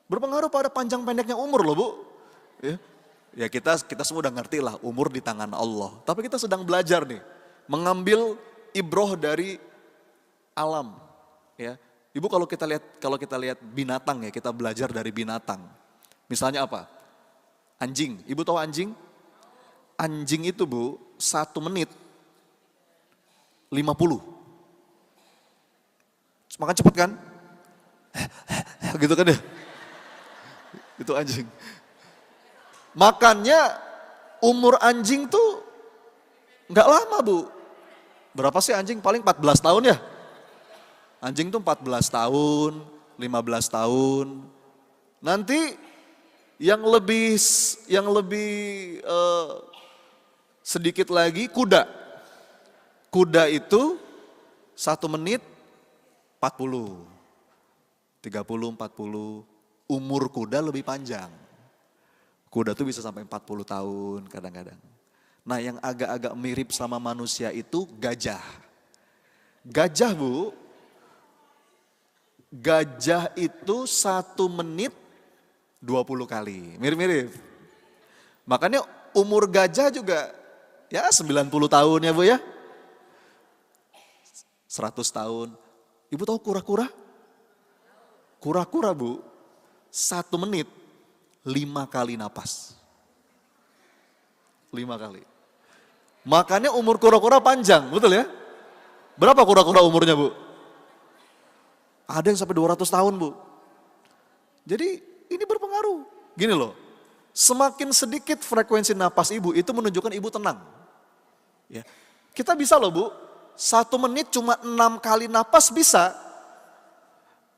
Speaker 1: Berpengaruh pada panjang pendeknya umur loh, Bu. Ya kita semua udah ngerti lah, umur di tangan Allah. Tapi kita sedang belajar nih, mengambil ibroh dari alam, ya. Ibu kalau kita lihat binatang ya, kita belajar dari binatang. Misalnya apa? Anjing. Ibu tahu anjing? Anjing itu, Bu, 1 menit 50. Makan cepet kan? Gitu kan ya? Itu anjing. Makannya umur anjing tuh nggak lama, Bu. Berapa sih anjing? Paling 14 tahun ya? Anjing tuh 14 tahun, 15 tahun. Nanti yang lebih sedikit lagi kuda. Kuda itu 1 menit 40, 30, 40. Umur kuda lebih panjang. Kuda tuh bisa sampai 40 tahun kadang-kadang. Nah, yang agak-agak mirip sama manusia itu gajah. Gajah, Bu. Gajah itu 1 menit 20 kali. Mirip-mirip. Makanya umur gajah juga ya 90 tahun ya, Bu ya. 100 tahun. Ibu tahu kura-kura? Kura-kura, Bu, 1 menit 5 kali napas. 5 kali. Makanya umur kura-kura panjang, betul ya? Berapa kura-kura umurnya, Bu? Ada yang sampai 200 tahun, Bu. Jadi ini berpengaruh. Gini loh, semakin sedikit frekuensi napas ibu itu menunjukkan ibu tenang. Ya. Kita bisa loh Bu, 1 menit cuma 6 kali napas bisa.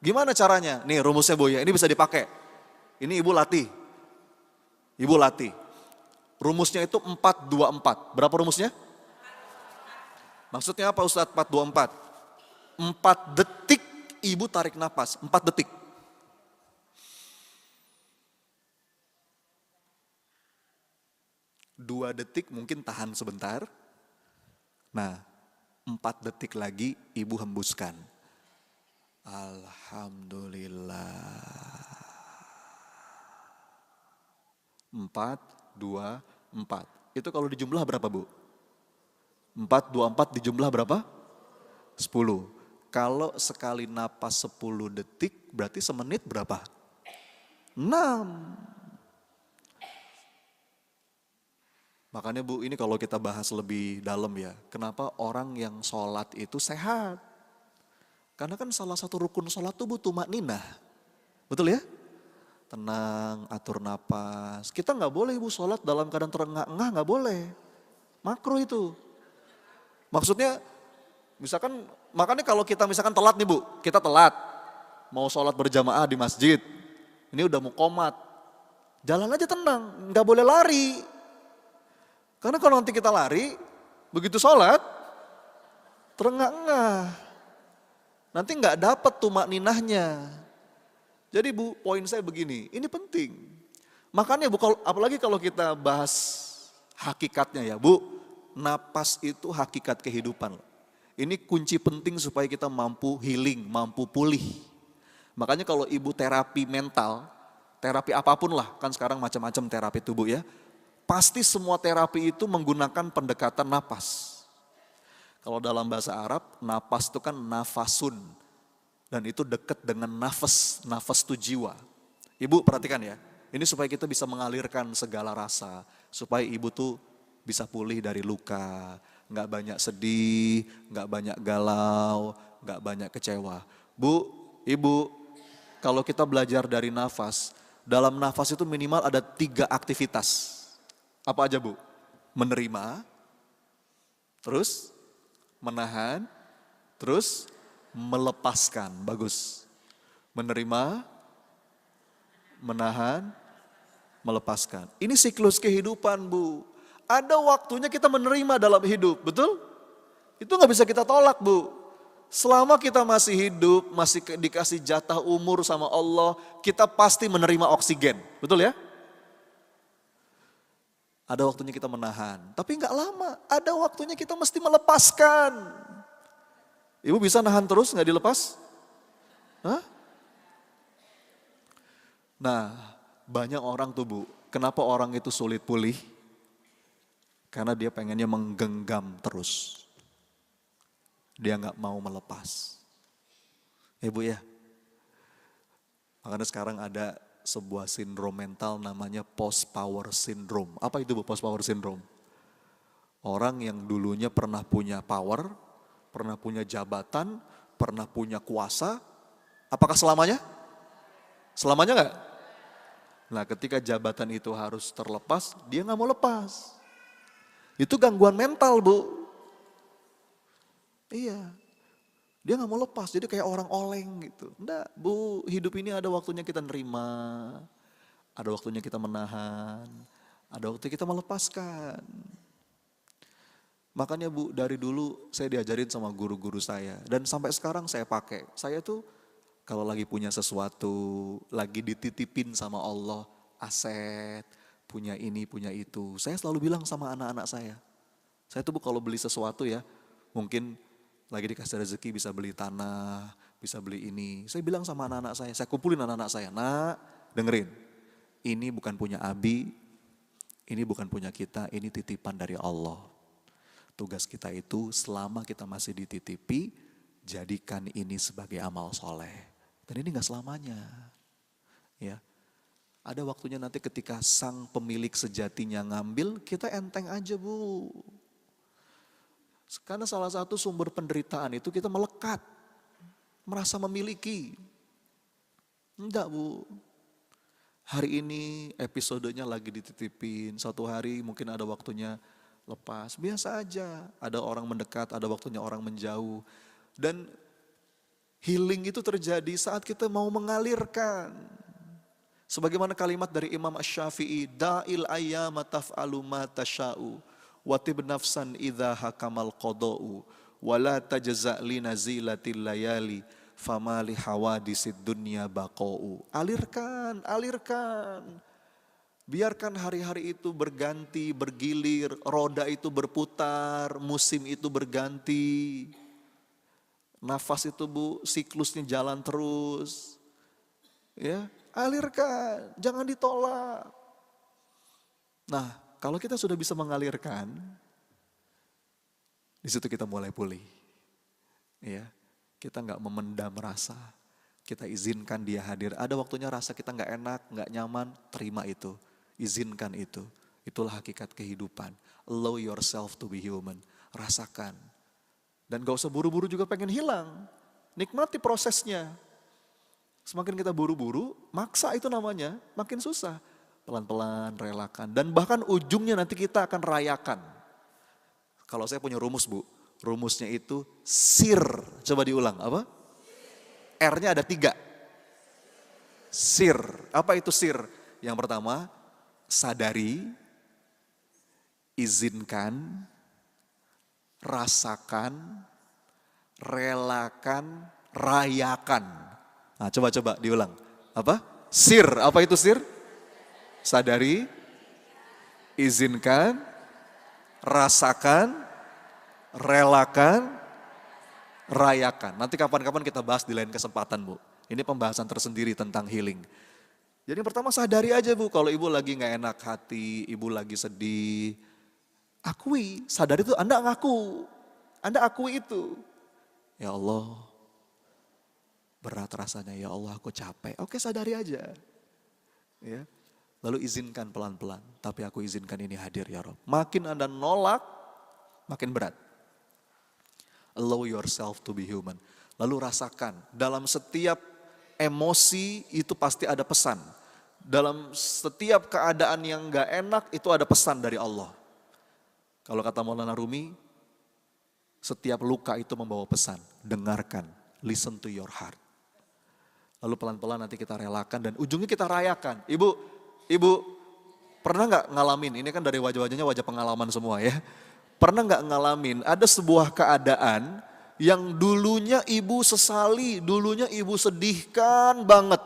Speaker 1: Gimana caranya? Nih rumusnya Bu ya, ini bisa dipakai. Ini ibu latih. Ibu latih. Rumusnya itu 4-2-4. Berapa rumusnya? Maksudnya apa Ustadz 4-2-4? 4 detik ibu tarik napas, 4 detik. 2 detik mungkin tahan sebentar. Nah, 4 detik lagi ibu hembuskan. Alhamdulillah. 4, 2, 4. Itu kalau dijumlah berapa Bu? 4, 2, 4 dijumlah berapa? 10. Kalau sekali napas 10 detik berarti semenit berapa? 6. Makanya Bu, ini kalau kita bahas lebih dalam ya, kenapa orang yang sholat itu sehat? Karena kan salah satu rukun sholat itu butuh tumakninah. Betul ya? Tenang, atur napas. Kita nggak boleh Bu sholat dalam keadaan terengah-engah, nggak boleh. Makruh itu. Maksudnya, misalkan, makanya kalau kita misalkan telat nih Bu, kita telat. Mau sholat berjamaah di masjid, ini udah mau qomat. Jalan aja tenang, nggak boleh lari. Karena kalau nanti kita lari, begitu sholat, terengah-engah. Nanti nggak dapat tumakninahnya. Jadi Bu, poin saya begini, ini penting. Makanya Bu, apalagi kalau kita bahas hakikatnya ya Bu, napas itu hakikat kehidupan. Ini kunci penting supaya kita mampu healing, mampu pulih. Makanya kalau ibu terapi mental, terapi apapun lah, kan sekarang macam-macam terapi tubuh ya. Pasti semua terapi itu menggunakan pendekatan napas. Kalau dalam bahasa Arab, napas itu kan nafasun. Dan itu dekat dengan nafas, nafas itu jiwa. Ibu perhatikan ya, ini supaya kita bisa mengalirkan segala rasa. Supaya ibu tuh bisa pulih dari luka, gak banyak sedih, gak banyak galau, gak banyak kecewa. Bu, ibu, kalau kita belajar dari nafas, dalam nafas itu minimal ada 3 aktivitas. Apa aja Bu? Menerima, terus menahan, terus melepaskan. Bagus. Menerima, menahan, melepaskan. Ini siklus kehidupan Bu. Ada waktunya kita menerima dalam hidup, betul? Itu gak bisa kita tolak Bu. Selama kita masih hidup, masih dikasih jatah umur sama Allah, kita pasti menerima oksigen, betul ya? Ada waktunya kita menahan, tapi nggak lama. Ada waktunya kita mesti melepaskan. Ibu bisa nahan terus nggak dilepas? Hah? Nah, banyak orang tuh Bu, kenapa orang itu sulit pulih? Karena dia pengennya menggenggam terus. Dia nggak mau melepas. Bu ya. Makanya sekarang ada sebuah sindrom mental namanya post power syndrome. Apa itu Bu post power syndrome? Orang yang dulunya pernah punya power, pernah punya jabatan, pernah punya kuasa, apakah selamanya? Selamanya enggak? Nah ketika jabatan itu harus terlepas, dia gak mau lepas. Itu gangguan mental Bu. Iya. Dia gak mau lepas, jadi kayak orang oleng gitu. Enggak Bu, hidup ini ada waktunya kita nerima, ada waktunya kita menahan, ada waktunya kita melepaskan. Makanya Bu, dari dulu saya diajarin sama guru-guru saya, dan sampai sekarang saya pakai. Saya tuh kalau lagi punya sesuatu, lagi dititipin sama Allah, aset, punya ini, punya itu. Saya selalu bilang sama anak-anak saya tuh Bu kalau beli sesuatu ya, mungkin lagi dikasih rezeki bisa beli tanah, bisa beli ini. Saya bilang sama anak-anak saya kumpulin anak-anak saya. Nak, dengerin. Ini bukan punya Abi, ini bukan punya kita, ini titipan dari Allah. Tugas kita itu selama kita masih dititipi, jadikan ini sebagai amal soleh. Dan ini gak selamanya. Ya, ada waktunya nanti ketika sang pemilik sejatinya ngambil, kita enteng aja Bu. Karena salah satu sumber penderitaan itu kita melekat, merasa memiliki. Enggak Bu, Hari ini episodenya lagi dititipin, satu hari mungkin ada waktunya lepas. Biasa aja, ada orang mendekat, ada waktunya orang menjauh. Dan healing itu terjadi saat kita mau mengalirkan. Sebagaimana kalimat dari Imam Asy-Syafi'i, da'il ayyama taf'alu ma tasha'u, watib nafsan idha hakamal qada'u, wala tajza' li nazilatil layali, fama li hawadisid dunya baqa'u. Alirkan, alirkan. Biarkan hari-hari itu berganti, bergilir, roda itu berputar, musim itu berganti. Nafas itu siklusnya jalan terus. Ya, alirkan, jangan ditolak. Nah, kalau kita sudah bisa mengalirkan, di situ kita mulai pulih. Ya, kita nggak memendam rasa. Kita izinkan dia hadir. Ada waktunya rasa kita nggak enak, nggak nyaman, terima itu. Izinkan itu. Itulah hakikat kehidupan. Allow yourself to be human. Rasakan. Dan gak usah buru-buru juga pengen hilang. Nikmati prosesnya. Semakin kita buru-buru, maksa itu namanya, makin susah. Pelan-pelan, relakan. Dan bahkan ujungnya nanti kita akan rayakan. Kalau saya punya rumus Bu, rumusnya itu sir. Coba diulang, apa? R-nya ada 3. Sir. Apa itu sir? Yang pertama, sadari, izinkan, rasakan, relakan, rayakan. Nah, coba diulang. Apa? Sir. Apa itu sir? Sadari, izinkan, rasakan, relakan, rayakan. Nanti kapan-kapan kita bahas di lain kesempatan Bu. Ini pembahasan tersendiri tentang healing. Jadi yang pertama sadari aja Bu, kalau ibu lagi gak enak hati, ibu lagi sedih. Akui, sadari itu Anda ngaku. Anda akui itu. Ya Allah, berat rasanya, ya Allah aku capek. Oke, sadari aja. Ya. Lalu izinkan pelan-pelan, tapi aku izinkan ini hadir ya Rob. Makin Anda nolak, makin berat. Allow yourself to be human. Lalu rasakan, dalam setiap emosi itu pasti ada pesan. Dalam setiap keadaan yang gak enak itu ada pesan dari Allah. Kalau kata Maulana Rumi, setiap luka itu membawa pesan. Dengarkan, listen to your heart. Lalu pelan-pelan nanti kita relakan dan ujungnya kita rayakan. Ibu pernah gak ngalamin, ini kan dari wajah-wajahnya wajah pengalaman semua ya. Pernah gak ngalamin ada sebuah keadaan yang dulunya ibu sesali, dulunya ibu sedihkan banget.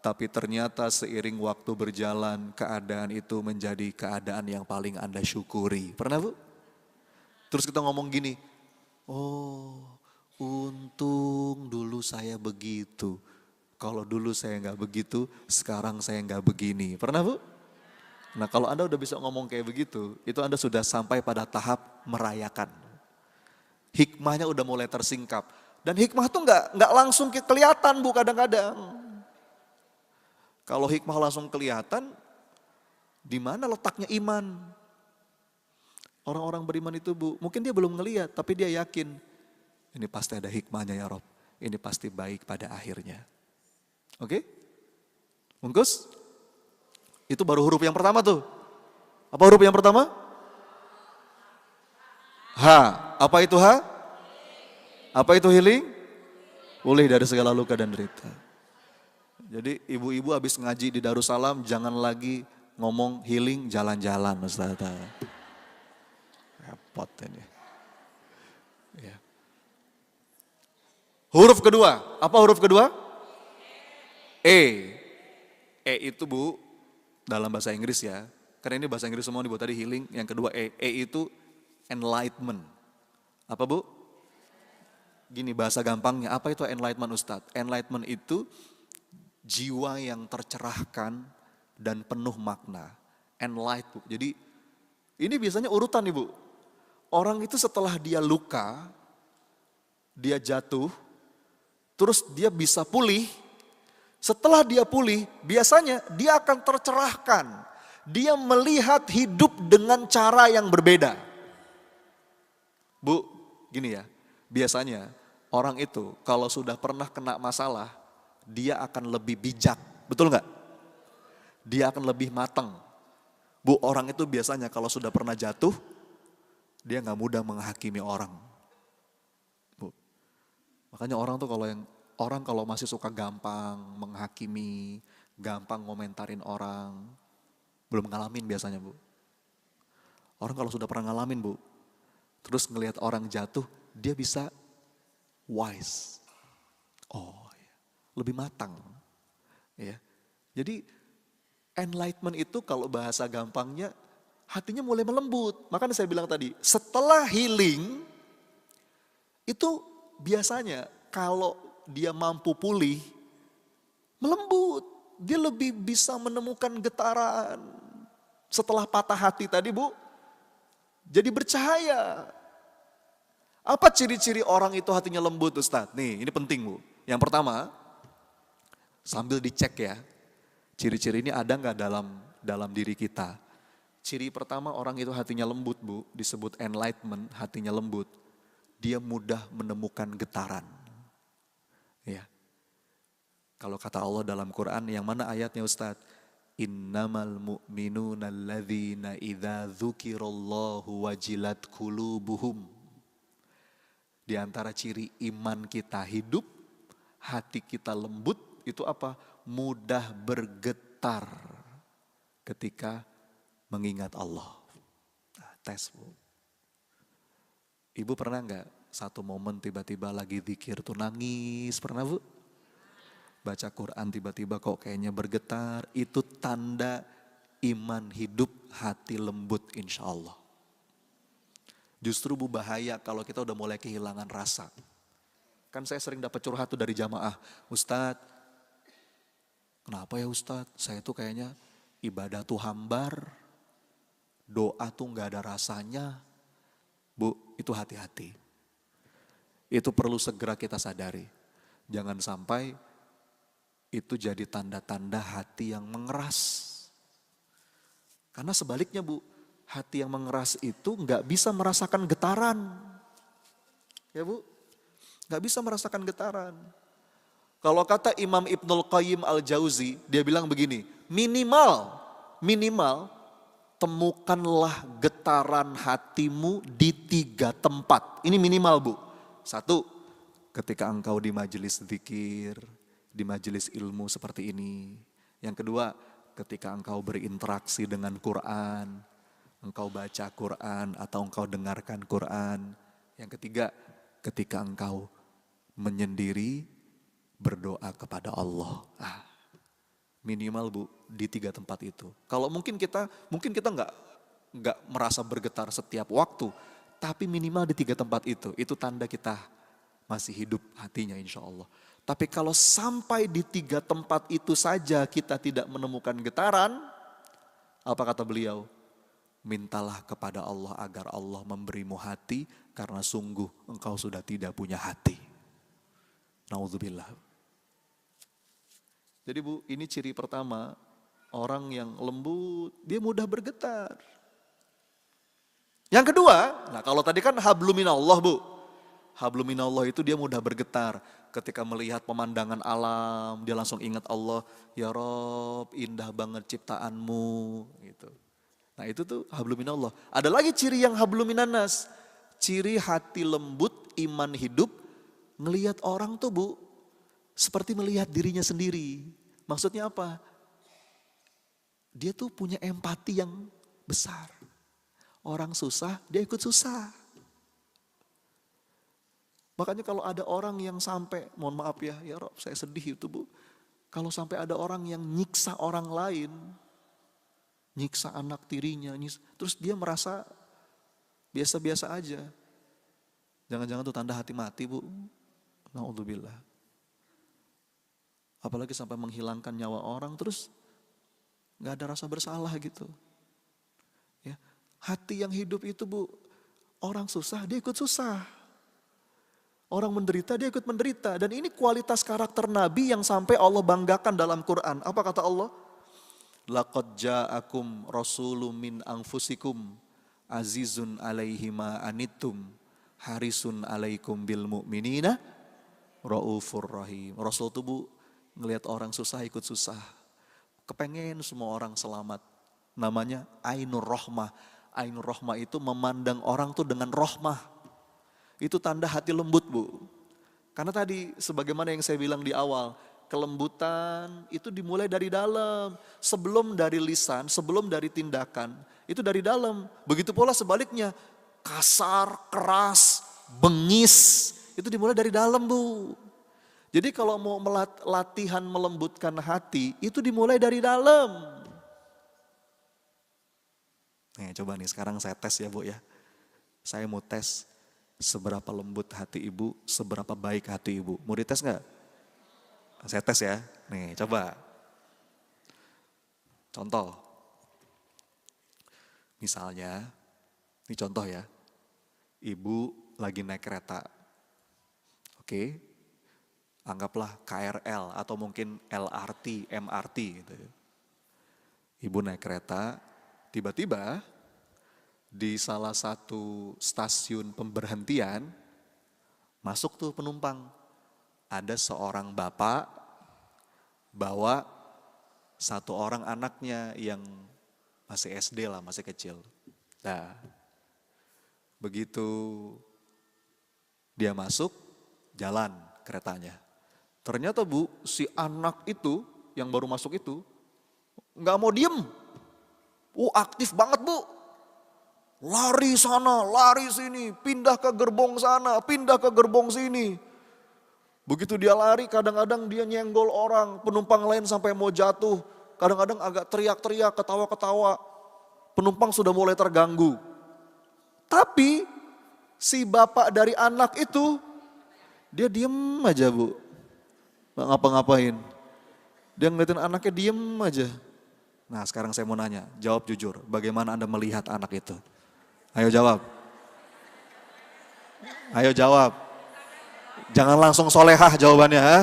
Speaker 1: Tapi ternyata seiring waktu berjalan keadaan itu menjadi keadaan yang paling Anda syukuri. Pernah Bu? Terus kita ngomong gini, oh untung dulu saya begitu. Kalau dulu saya nggak begitu, sekarang saya nggak begini. Pernah Bu? Nah kalau Anda udah bisa ngomong kayak begitu, itu Anda sudah sampai pada tahap merayakan. Hikmahnya udah mulai tersingkap. Dan hikmah tuh nggak langsung kelihatan Bu kadang-kadang. Kalau hikmah langsung kelihatan, di mana letaknya iman? Orang-orang beriman itu Bu, mungkin dia belum ngelihat, tapi dia yakin. Ini pasti ada hikmahnya ya Rob. Ini pasti baik pada akhirnya. Oke? Bungkus? Itu baru huruf yang pertama tuh. Apa huruf yang pertama? H. Apa itu H? Apa itu healing? Pulih dari segala luka dan derita. Jadi ibu-ibu habis ngaji di Darussalam jangan lagi ngomong healing jalan-jalan Ustaz. Repot ini. Ya. Huruf kedua, apa huruf kedua? E. E itu Bu, dalam bahasa Inggris ya. Karena ini bahasa Inggris semua nih Bu, tadi healing. Yang kedua E. E itu enlightenment. Apa Bu? Gini bahasa gampangnya, apa itu enlightenment Ustaz? Enlightenment itu jiwa yang tercerahkan dan penuh makna. Enlight Bu. Jadi ini biasanya urutan Ibu. Orang itu setelah dia luka, dia jatuh, terus dia bisa pulih. Setelah dia pulih, biasanya dia akan tercerahkan. Dia melihat hidup dengan cara yang berbeda. Bu, gini ya, biasanya orang itu kalau sudah pernah kena masalah, dia akan lebih bijak, betul nggak? dia akan lebih matang. Bu, orang itu biasanya kalau sudah pernah jatuh, dia nggak mudah menghakimi orang. Bu, makanya orang kalau masih suka gampang menghakimi, gampang ngomentarin orang, belum ngalamin biasanya, Bu. Orang kalau sudah pernah ngalamin, Bu, terus ngelihat orang jatuh, dia bisa wise. Oh, ya. Lebih matang. Ya. Jadi enlightenment itu kalau bahasa gampangnya, hatinya mulai melembut. Makanya saya bilang tadi, setelah healing, itu biasanya kalau dia mampu pulih, melembut. Dia lebih bisa menemukan getaran. Setelah patah hati tadi, Bu, jadi bercahaya. Apa ciri-ciri orang itu hatinya lembut, Ustadz? Nih, ini penting, Bu. Yang pertama, sambil dicek ya, ciri-ciri ini ada nggak dalam diri kita. Ciri pertama orang itu hatinya lembut, Bu, disebut enlightenment, hatinya lembut. Dia mudah menemukan getaran. Ya. Kalau kata Allah dalam Quran, yang mana ayatnya Ustadz? Innamal mu'minuna alladzina idza dzukirallahu wajilat qulubuhum. Di antara ciri iman kita hidup, hati kita lembut, itu apa? Mudah bergetar ketika mengingat Allah. Nah, tes, Bu. Ibu pernah nggak satu momen tiba-tiba lagi zikir tuh nangis, pernah, Bu? Baca Quran tiba-tiba kok kayaknya bergetar, itu tanda iman hidup, hati lembut insya Allah. Justru, Bu, bahaya kalau kita udah mulai kehilangan rasa. Kan saya sering dapat curhat tuh dari jamaah, Ustadz, kenapa ya Ustadz, saya tuh kayaknya ibadah tuh hambar, doa tuh gak ada rasanya. Bu, itu hati-hati. Itu perlu segera kita sadari. Jangan sampai itu jadi tanda-tanda hati yang mengeras. Karena sebaliknya, Bu, hati yang mengeras itu gak bisa merasakan getaran. Ya, Bu, gak bisa merasakan getaran. Kalau kata Imam Ibnul Qayyim Al-Jauzi, dia bilang begini, minimal temukanlah getaran hatimu di 3 tempat. Ini minimal, Bu. 1, ketika engkau di majelis zikir, di majelis ilmu seperti ini. Yang kedua, ketika engkau berinteraksi dengan Quran, engkau baca Quran atau engkau dengarkan Quran. Yang ketiga, ketika engkau menyendiri berdoa kepada Allah. Minimal, Bu, di 3 tempat itu. Kalau mungkin kita nggak merasa bergetar setiap waktu, tapi minimal di 3 tempat itu tanda kita masih hidup hatinya insya Allah. Tapi kalau sampai di 3 tempat itu saja kita tidak menemukan getaran, apa kata beliau? Mintalah kepada Allah agar Allah memberimu hati, karena sungguh engkau sudah tidak punya hati. Nauzubillah. Jadi, Bu, ini ciri pertama, orang yang lembut, dia mudah bergetar. Yang kedua, nah kalau tadi kan habluminallah, Bu. Habluminallah itu dia mudah bergetar. Ketika melihat pemandangan alam, dia langsung ingat Allah. Ya Rob, indah banget ciptaanmu. Gitu. Nah itu tuh habluminallah. Ada lagi ciri yang habluminanas. Ciri hati lembut, iman hidup. Ngelihat orang tuh, Bu, seperti melihat dirinya sendiri. Maksudnya apa? Dia tuh punya empati yang besar. Orang susah, dia ikut susah. Makanya kalau ada orang yang sampai, mohon maaf ya Rob, saya sedih itu, Bu. Kalau sampai ada orang yang nyiksa orang lain, nyiksa anak tirinya, terus dia merasa biasa-biasa aja. Jangan-jangan itu tanda hati mati, Bu. Na'udzubillah. Apalagi sampai menghilangkan nyawa orang, terus gak ada rasa bersalah gitu. Ya, hati yang hidup itu, Bu, orang susah dia ikut susah. Orang menderita, dia ikut menderita. Dan ini kualitas karakter Nabi yang sampai Allah banggakan dalam Quran. Apa kata Allah? Laqad ja'akum rasulun min anfusikum azizun alaihi ma anittum harisun alaikum bil mu'minina raufur rahim. Rasul itu, Bu, ngelihat orang susah ikut susah. kepengen semua orang selamat. Namanya Ainur Rohmah. Ainur Rohmah itu memandang orang tuh dengan rohmah. Itu tanda hati lembut, Bu. Karena tadi sebagaimana yang saya bilang di awal, kelembutan itu dimulai dari dalam. Sebelum dari lisan, sebelum dari tindakan, itu dari dalam. Begitu pula sebaliknya, kasar, keras, bengis, itu dimulai dari dalam, Bu. Jadi kalau mau latihan melembutkan hati, itu dimulai dari dalam. Nih coba nih sekarang saya tes ya Bu ya. Saya mau tes seberapa lembut hati ibu, seberapa baik hati ibu. Mau dites gak? Saya tes ya. Nih coba. Contoh. Misalnya, ini contoh ya. Ibu lagi naik kereta. Oke. Anggaplah KRL atau mungkin LRT, MRT gitu ya. Ibu naik kereta, tiba-tiba di salah satu stasiun pemberhentian masuk tuh penumpang. Ada seorang bapak bawa satu orang anaknya yang masih SD lah, masih kecil. Nah, begitu dia masuk, jalan keretanya. Ternyata Bu, si anak itu yang baru masuk itu nggak mau diem. Aktif banget Bu. Lari sana, lari sini, pindah ke gerbong sana, pindah ke gerbong sini. Begitu dia lari, kadang-kadang dia nyenggol orang, penumpang lain sampai mau jatuh. Kadang-kadang agak teriak-teriak, ketawa-ketawa. Penumpang sudah mulai terganggu. Tapi si bapak dari anak itu, dia diem aja Bu. Nggak ngapa-ngapain. Dia ngeliatin anaknya diem aja. Nah sekarang saya mau nanya, jawab jujur. Bagaimana Anda melihat anak itu? Ayo jawab. Ayo jawab. Jangan langsung solehah jawabannya. Ha?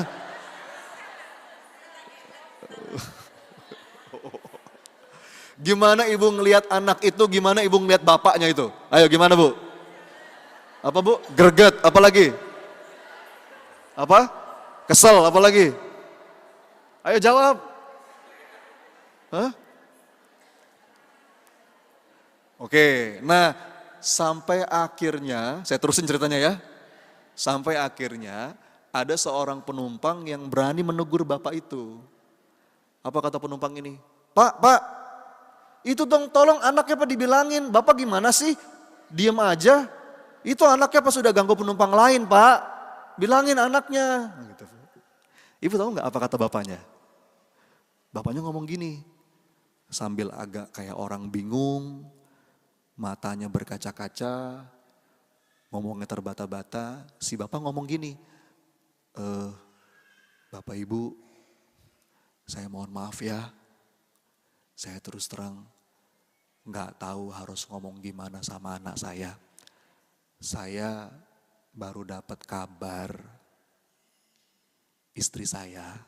Speaker 1: Gimana ibu ngelihat anak itu, gimana ibu ngelihat bapaknya itu? Ayo gimana Bu? Apa Bu? Greget, apa lagi? Apa? Kesel, apa lagi? Ayo jawab. Hah? Oke, nah sampai akhirnya, saya terusin ceritanya ya. Sampai akhirnya ada seorang penumpang yang berani menegur bapak itu. Apa kata penumpang ini? Pak, itu dong tolong anaknya Pak dibilangin. Bapak gimana sih? Diem aja. Itu anaknya Pak sudah ganggu penumpang lain Pak. Bilangin anaknya. Gitu. Ibu tahu nggak apa kata bapaknya? Bapaknya ngomong gini, sambil agak kayak orang bingung, matanya berkaca-kaca, ngomongnya terbata-bata. Si bapak ngomong gini, Bapak Ibu, saya mohon maaf ya, saya terus terang nggak tahu harus ngomong gimana sama anak saya. Saya baru dapat kabar istri saya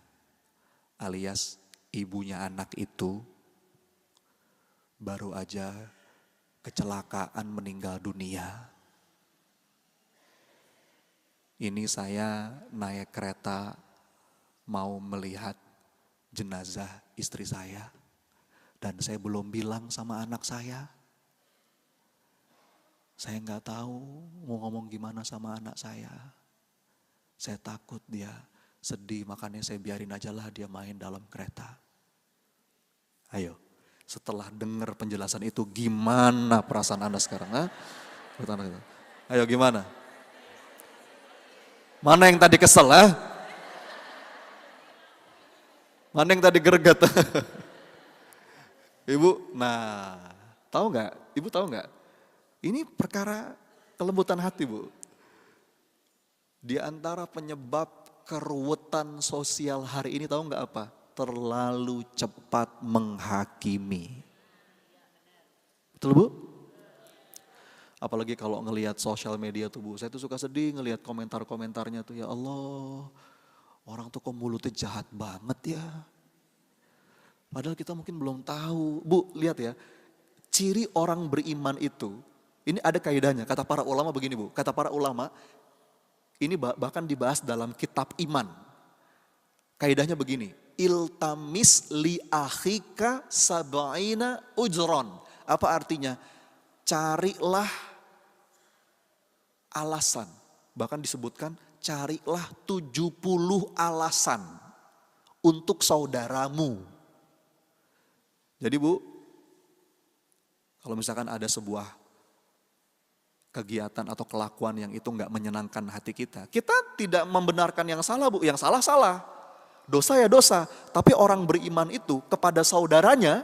Speaker 1: alias ibunya anak itu baru aja kecelakaan meninggal dunia. Ini saya naik kereta mau melihat jenazah istri saya dan saya belum bilang sama anak saya. Saya nggak tahu mau ngomong gimana sama anak saya. Saya takut dia sedih, makanya saya biarin aja lah dia main dalam kereta. Ayo, setelah dengar penjelasan itu gimana perasaan Anda sekarang? Ha? Ayo gimana? Mana yang tadi kesel? Ha? Mana yang tadi greget? Ibu, nah tahu nggak? Ibu tahu nggak? Ini perkara kelembutan hati Bu. Di antara penyebab keruwetan sosial hari ini tahu nggak apa? Terlalu cepat menghakimi. Betul Bu? Apalagi kalau ngelihat sosial media tuh Bu, saya tuh suka sedih ngelihat komentar-komentarnya tuh, ya Allah, orang tuh kok mulutnya jahat banget ya. Padahal kita mungkin belum tahu. Bu, lihat ya, ciri orang beriman itu, ini ada kaidahnya, kata para ulama begini Bu, kata para ulama, ini bahkan dibahas dalam kitab iman. Kaidahnya begini, iltamis li akhika sab'ina ujron. Apa artinya? Carilah alasan. Bahkan disebutkan carilah 70 alasan untuk saudaramu. Jadi Bu, kalau misalkan ada sebuah kegiatan atau kelakuan yang itu nggak menyenangkan hati kita tidak membenarkan yang salah Bu, yang salah. Dosa ya dosa, tapi orang beriman itu kepada saudaranya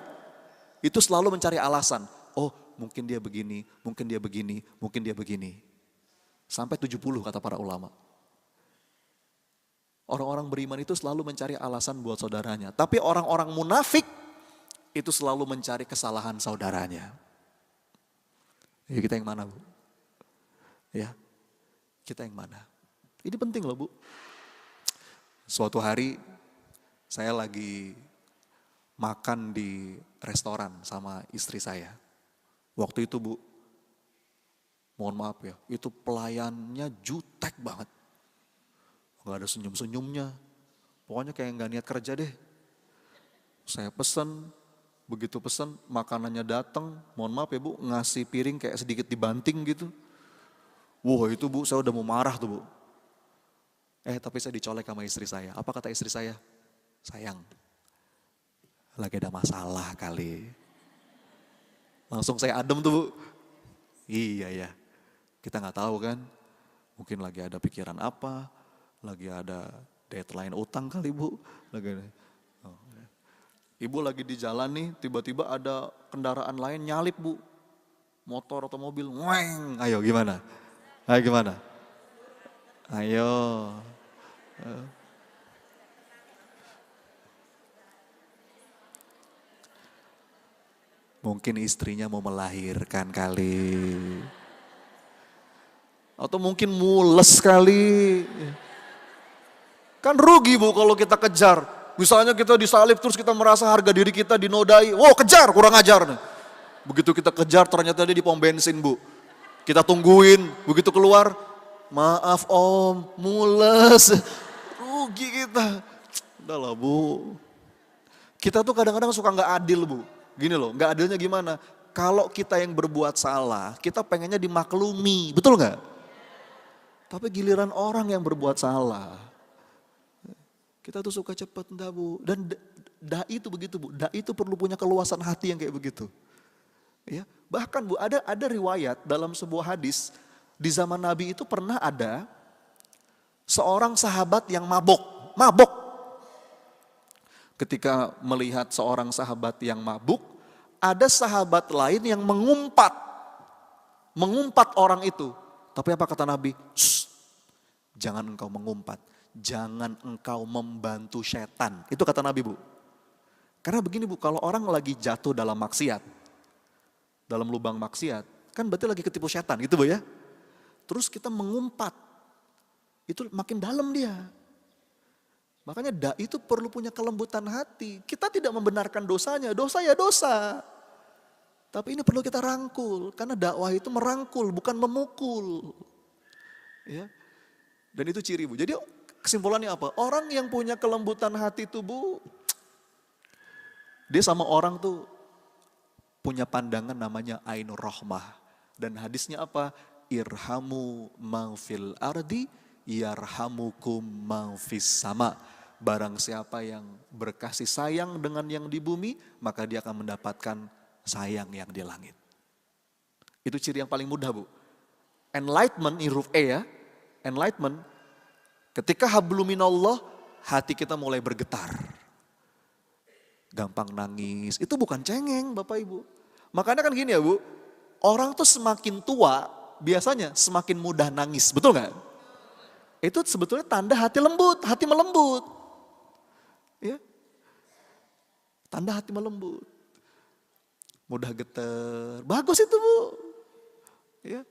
Speaker 1: itu selalu mencari alasan. Oh mungkin dia begini, mungkin dia begini, mungkin dia begini. Sampai 70 kata para ulama. Orang-orang beriman itu selalu mencari alasan buat saudaranya. Tapi orang-orang munafik itu selalu mencari kesalahan saudaranya. Ya kita yang mana Bu? Ya, kita yang mana? Ini penting loh Bu. Suatu hari saya lagi makan di restoran sama istri saya. Waktu itu Bu, mohon maaf ya, itu pelayannya jutek banget. Gak ada senyum-senyumnya. Pokoknya kayak gak niat kerja deh. Saya pesen, begitu pesen makanannya datang, mohon maaf ya Bu, ngasih piring kayak sedikit dibanting gitu. Wah itu Bu, saya udah mau marah tuh Bu. Tapi saya dicolek sama istri saya. Apa kata istri saya? Sayang, lagi ada masalah kali. Langsung saya adem tuh Bu. Iya ya, kita gak tahu kan. Mungkin lagi ada pikiran apa. Lagi ada deadline utang kali Bu. Ibu lagi di jalan nih, tiba-tiba ada kendaraan lain nyalip Bu. Motor atau mobil, weng. Ayo gimana? Ayo. Mungkin istrinya mau melahirkan kali. Atau mungkin mules kali. Kan rugi Bu kalau kita kejar. Misalnya kita disalib terus kita merasa harga diri kita dinodai. Wow kejar, kurang ajar nih. Begitu kita kejar ternyata dia di pom bensin Bu. Kita tungguin, begitu keluar. Maaf Om, mules. Rugi kita. Udah lah Bu. Kita tuh kadang-kadang suka gak adil Bu. Gini loh, gak adilnya gimana? Kalau kita yang berbuat salah, kita pengennya dimaklumi. Betul gak? Tapi giliran orang yang berbuat salah. Kita tuh suka cepet enggak Bu. Dan dai itu begitu Bu. Dai itu perlu punya keluasan hati yang kayak begitu. Ya, bahkan Bu ada riwayat dalam sebuah hadis. Di zaman Nabi itu pernah ada seorang sahabat yang mabok. Ketika melihat seorang sahabat yang mabuk, ada sahabat lain yang mengumpat orang itu. Tapi apa kata Nabi? Jangan engkau mengumpat. Jangan engkau membantu setan. Itu kata Nabi Bu. Karena begini Bu, kalau orang lagi jatuh dalam maksiat, dalam lubang maksiat, kan berarti lagi ketipu setan gitu Bu ya. Terus kita mengumpat, itu makin dalam dia. Makanya dai itu perlu punya kelembutan hati. Kita tidak membenarkan dosanya, dosa ya dosa. Tapi ini perlu kita rangkul, karena dakwah itu merangkul, bukan memukul. Ya. Dan itu ciri Bu. Jadi kesimpulannya apa? Orang yang punya kelembutan hati itu Bu, dia sama orang tuh punya pandangan namanya ainur rahmah. Dan hadisnya apa? Irhamu man fil ardi yarhamukum man fis sama. Barang siapa yang berkasih sayang dengan yang di bumi, maka dia akan mendapatkan sayang yang di langit. Itu ciri yang paling mudah Bu. Enlightenment, huruf E ya. Enlightenment, ketika habluminallah, hati kita mulai bergetar. Gampang nangis, itu bukan cengeng Bapak Ibu. Makanya kan gini ya Bu, orang tuh semakin tua, biasanya semakin mudah nangis, betul gak? Itu sebetulnya tanda hati melembut. Ya. Tanda hati melembut. Mudah getar, bagus itu Bu. Ya.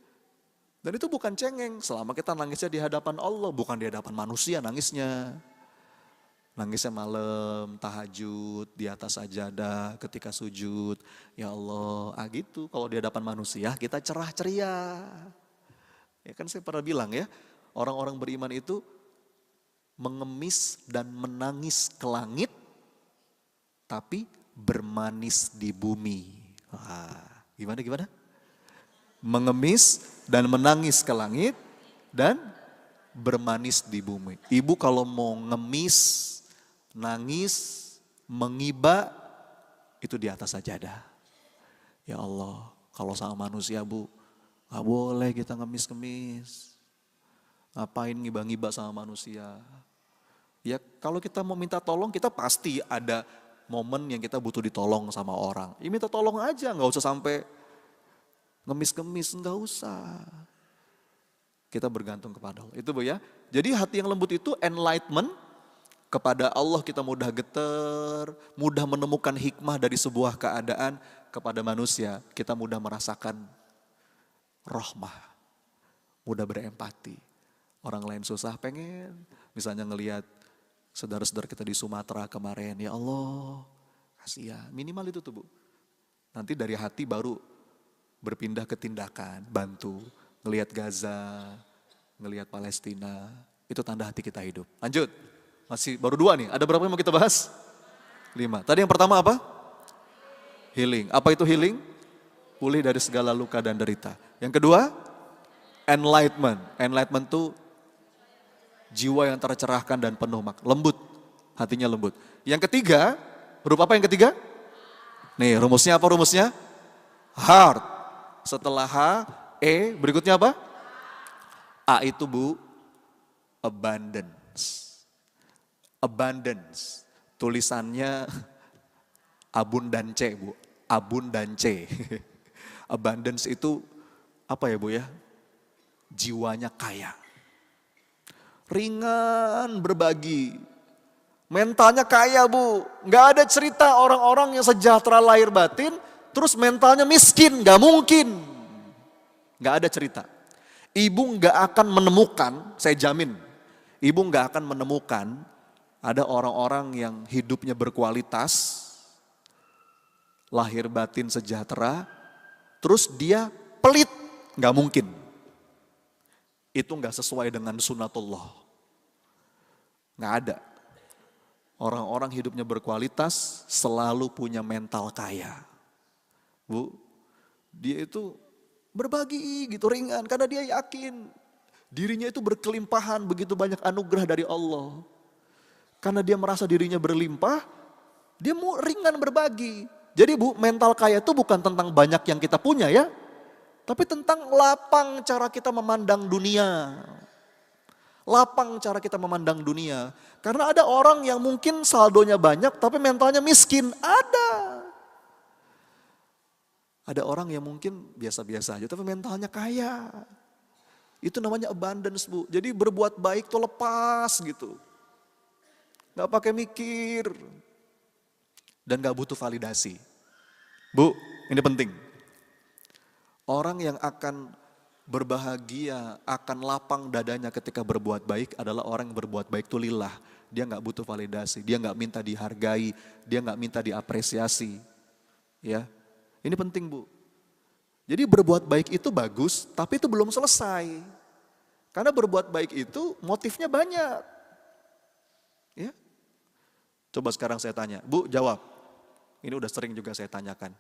Speaker 1: Dan itu bukan cengeng, selama kita nangisnya di hadapan Allah, bukan di hadapan manusia nangisnya. Nangisnya malam, tahajud, di atas sajadah, ketika sujud. Ya Allah, gitu. Kalau di hadapan manusia kita cerah ceria. Ya kan saya pernah bilang ya, orang-orang beriman itu mengemis dan menangis ke langit tapi bermanis di bumi. Gimana? Mengemis dan menangis ke langit dan bermanis di bumi. Ibu kalau mau ngemis, nangis, mengiba, itu di atas sajadah. Ya Allah, kalau sama manusia Bu, gak boleh kita ngemis-ngemis. Ngapain ngiba-ngiba sama manusia? Ya kalau kita mau minta tolong, kita pasti ada momen yang kita butuh ditolong sama orang. Ya minta tolong aja, gak usah sampai ngemis-ngemis, gak usah. Kita bergantung kepada Allah. Itu Bu ya. Jadi hati yang lembut itu enlightenment, kepada Allah kita mudah getar, mudah menemukan hikmah dari sebuah keadaan. Kepada manusia kita mudah merasakan rahmah, mudah berempati. Orang lain susah pengen, misalnya ngelihat saudara-saudara kita di Sumatera kemarin, ya Allah, kasihan. Minimal itu tuh Bu. Nanti dari hati baru berpindah ke tindakan, bantu. Ngelihat Gaza, ngelihat Palestina, itu tanda hati kita hidup. Lanjut, masih baru 2 nih, ada berapa yang mau kita bahas? 5. Tadi yang pertama apa? Healing. Apa itu healing? Pulih dari segala luka dan derita. Yang kedua, enlightenment. Enlightenment itu jiwa yang tercerahkan dan penuh lembut, hatinya lembut. Yang ketiga, huruf apa yang ketiga? Nih rumusnya apa rumusnya? Heart. Setelah H, E, berikutnya apa? A itu Bu, abundance. Abundance. Tulisannya abundance Bu, abundance. Abundance itu apa ya Bu ya? Jiwanya kaya. Ringan berbagi. Mentalnya kaya Bu. Gak ada cerita orang-orang yang sejahtera lahir batin, terus mentalnya miskin, gak mungkin. Gak ada cerita. Ibu gak akan menemukan, saya jamin, ibu gak akan menemukan ada orang-orang yang hidupnya berkualitas, lahir batin sejahtera, terus dia pelit, gak mungkin. Itu gak sesuai dengan sunatullah. Gak ada. Orang-orang hidupnya berkualitas selalu punya mental kaya. Bu, dia itu berbagi gitu ringan karena dia yakin dirinya itu berkelimpahan, begitu banyak anugerah dari Allah. Karena dia merasa dirinya berlimpah, dia mau ringan berbagi. Jadi Bu, mental kaya itu bukan tentang banyak yang kita punya ya, tapi tentang lapang cara kita memandang dunia. Lapang cara kita memandang dunia. Karena ada orang yang mungkin saldonya banyak tapi mentalnya miskin, ada. Ada orang yang mungkin biasa-biasa aja tapi mentalnya kaya. Itu namanya abundance Bu. Jadi berbuat baik tuh lepas gitu. Gak pakai mikir. Dan gak butuh validasi. Bu, ini penting. Orang yang akan berbahagia, akan lapang dadanya ketika berbuat baik adalah orang yang berbuat baik itu lillah. Dia gak butuh validasi, dia gak minta dihargai, dia gak minta diapresiasi. Ya. Ini penting Bu. Jadi berbuat baik itu bagus, tapi itu belum selesai. Karena berbuat baik itu motifnya banyak. Ya. Coba sekarang saya tanya, Bu jawab. Ini udah sering juga saya tanyakan.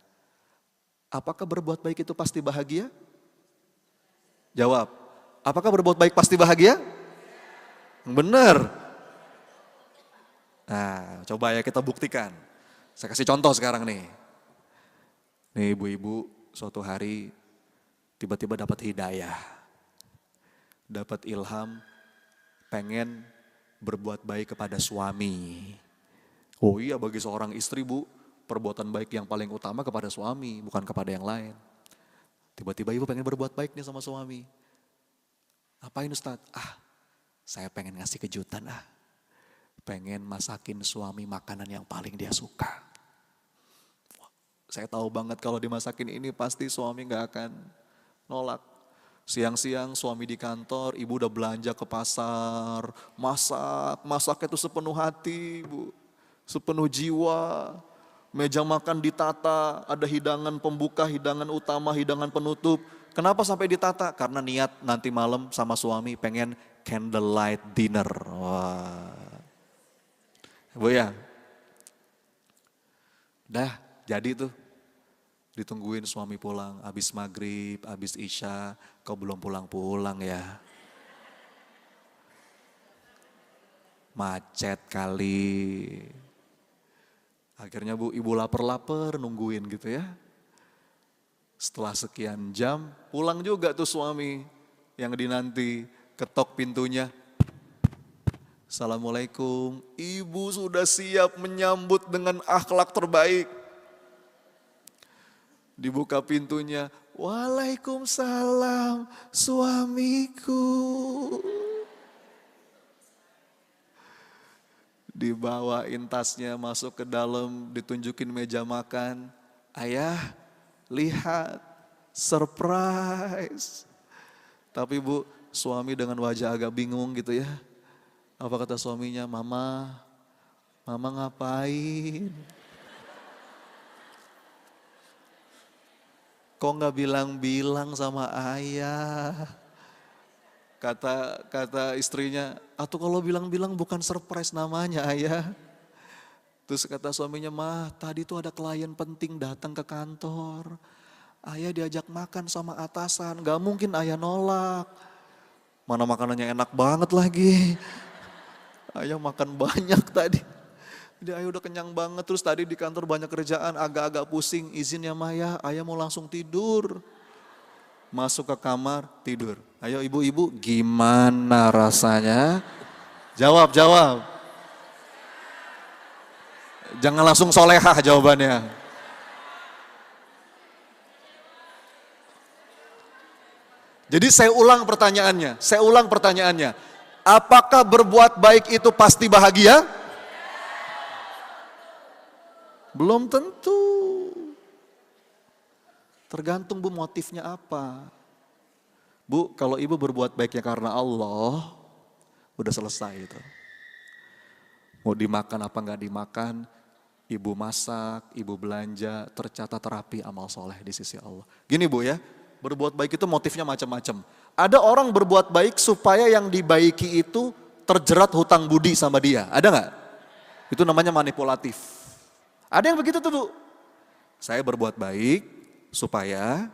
Speaker 1: Apakah berbuat baik itu pasti bahagia? Jawab. Apakah berbuat baik pasti bahagia? Benar. Nah, coba ya kita buktikan. Saya kasih contoh sekarang nih. Nih ibu-ibu suatu hari tiba-tiba dapat hidayah. Dapat ilham pengen berbuat baik kepada suami. Oh iya, bagi seorang istri Bu, perbuatan baik yang paling utama kepada suami, bukan kepada yang lain. Tiba-tiba ibu pengen berbuat baik nih sama suami. Apain Ustadz? Saya pengen ngasih kejutan Pengen masakin suami makanan yang paling dia suka. Saya tahu banget kalau dimasakin ini pasti suami gak akan nolak. Siang-siang suami di kantor, ibu udah belanja ke pasar, masak itu sepenuh hati Bu, sepenuh jiwa. Meja makan ditata, ada hidangan pembuka, hidangan utama, hidangan penutup. Kenapa sampai ditata? Karena niat nanti malam sama suami pengen candlelight dinner. Wah. Bu ya, Dah jadi tuh. Ditungguin suami pulang, habis maghrib, habis isya, kau belum pulang-pulang ya. Macet kali. Akhirnya ibu lapar-lapar nungguin gitu ya. Setelah sekian jam, pulang juga tuh suami yang dinanti, ketok pintunya. Assalamualaikum, ibu sudah siap menyambut dengan akhlak terbaik. Dibuka pintunya, waalaikumsalam suamiku. Dibawain tasnya masuk ke dalam, ditunjukin meja makan. Ayah, lihat, surprise. Tapi bu, suami dengan wajah agak bingung gitu ya. Apa kata suaminya, mama ngapain? Kok nggak bilang-bilang sama ayah? Kata istrinya, atau kalau bilang-bilang bukan surprise namanya ayah. Terus kata suaminya, mah tadi tuh ada klien penting datang ke kantor. Ayah diajak makan sama atasan, gak mungkin ayah nolak. Mana makanannya enak banget lagi. Ayah makan banyak tadi. Jadi ayah udah kenyang banget, terus tadi di kantor banyak kerjaan, agak-agak pusing, izin ya Maya, ayah mau langsung tidur. Masuk ke kamar, tidur. Ayo ibu-ibu, gimana rasanya? Jawab. Jangan langsung solehah jawabannya. Jadi saya ulang pertanyaannya. Apakah berbuat baik itu pasti bahagia? Belum tentu. Tergantung bu motifnya apa. Bu, kalau ibu berbuat baiknya karena Allah, udah selesai itu. Mau dimakan apa nggak dimakan, ibu masak, ibu belanja, tercatat terapi amal soleh di sisi Allah. Gini bu ya, berbuat baik itu motifnya macam-macam. Ada orang berbuat baik supaya yang dibaiki itu terjerat hutang budi sama dia. Ada nggak? Itu namanya manipulatif. Ada yang begitu tuh bu. Saya berbuat baik supaya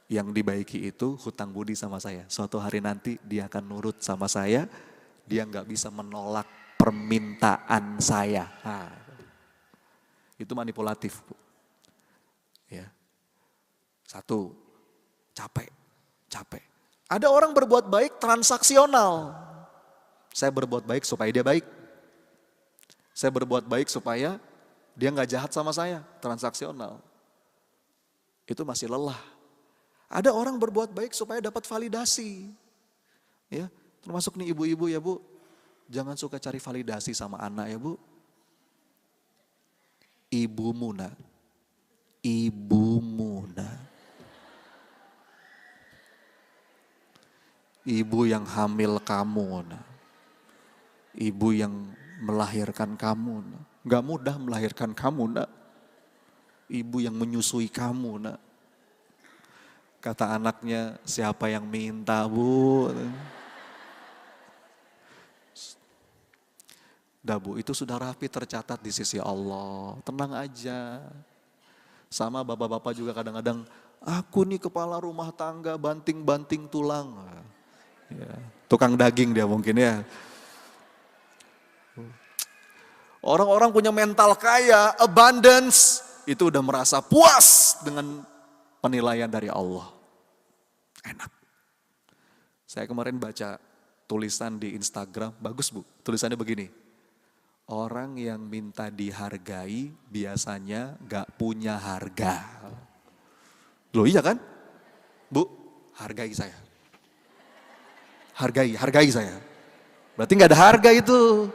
Speaker 1: yang dibaiki itu hutang budi sama saya. Suatu hari nanti dia akan nurut sama saya. Dia nggak bisa menolak permintaan saya. Nah, itu manipulatif bu. Ya. Satu, capek. Ada orang berbuat baik transaksional. Saya berbuat baik supaya dia baik. Saya berbuat baik supaya dia nggak jahat sama saya, transaksional. Itu masih lelah. Ada orang berbuat baik supaya dapat validasi. Ya, termasuk nih ibu-ibu ya bu, jangan suka cari validasi sama anak ya bu. Ibumu nak. Ibu yang hamil kamu nak. Ibu yang melahirkan kamu nak. Gak mudah melahirkan kamu nak. Ibu yang menyusui kamu nak. Kata anaknya, siapa yang minta bu? Dah bu, itu sudah rapi tercatat di sisi Allah. Tenang aja. Sama bapak-bapak juga kadang-kadang, aku nih kepala rumah tangga banting-banting tulang. Ya, tukang daging dia mungkin ya. Orang-orang punya mental kaya, abundance, itu udah merasa puas dengan penilaian dari Allah. Enak. Saya kemarin baca tulisan di Instagram, bagus bu, tulisannya begini. Orang yang minta dihargai biasanya gak punya harga. Loh iya kan? Bu, hargai saya. Hargai saya. Berarti gak ada harga itu.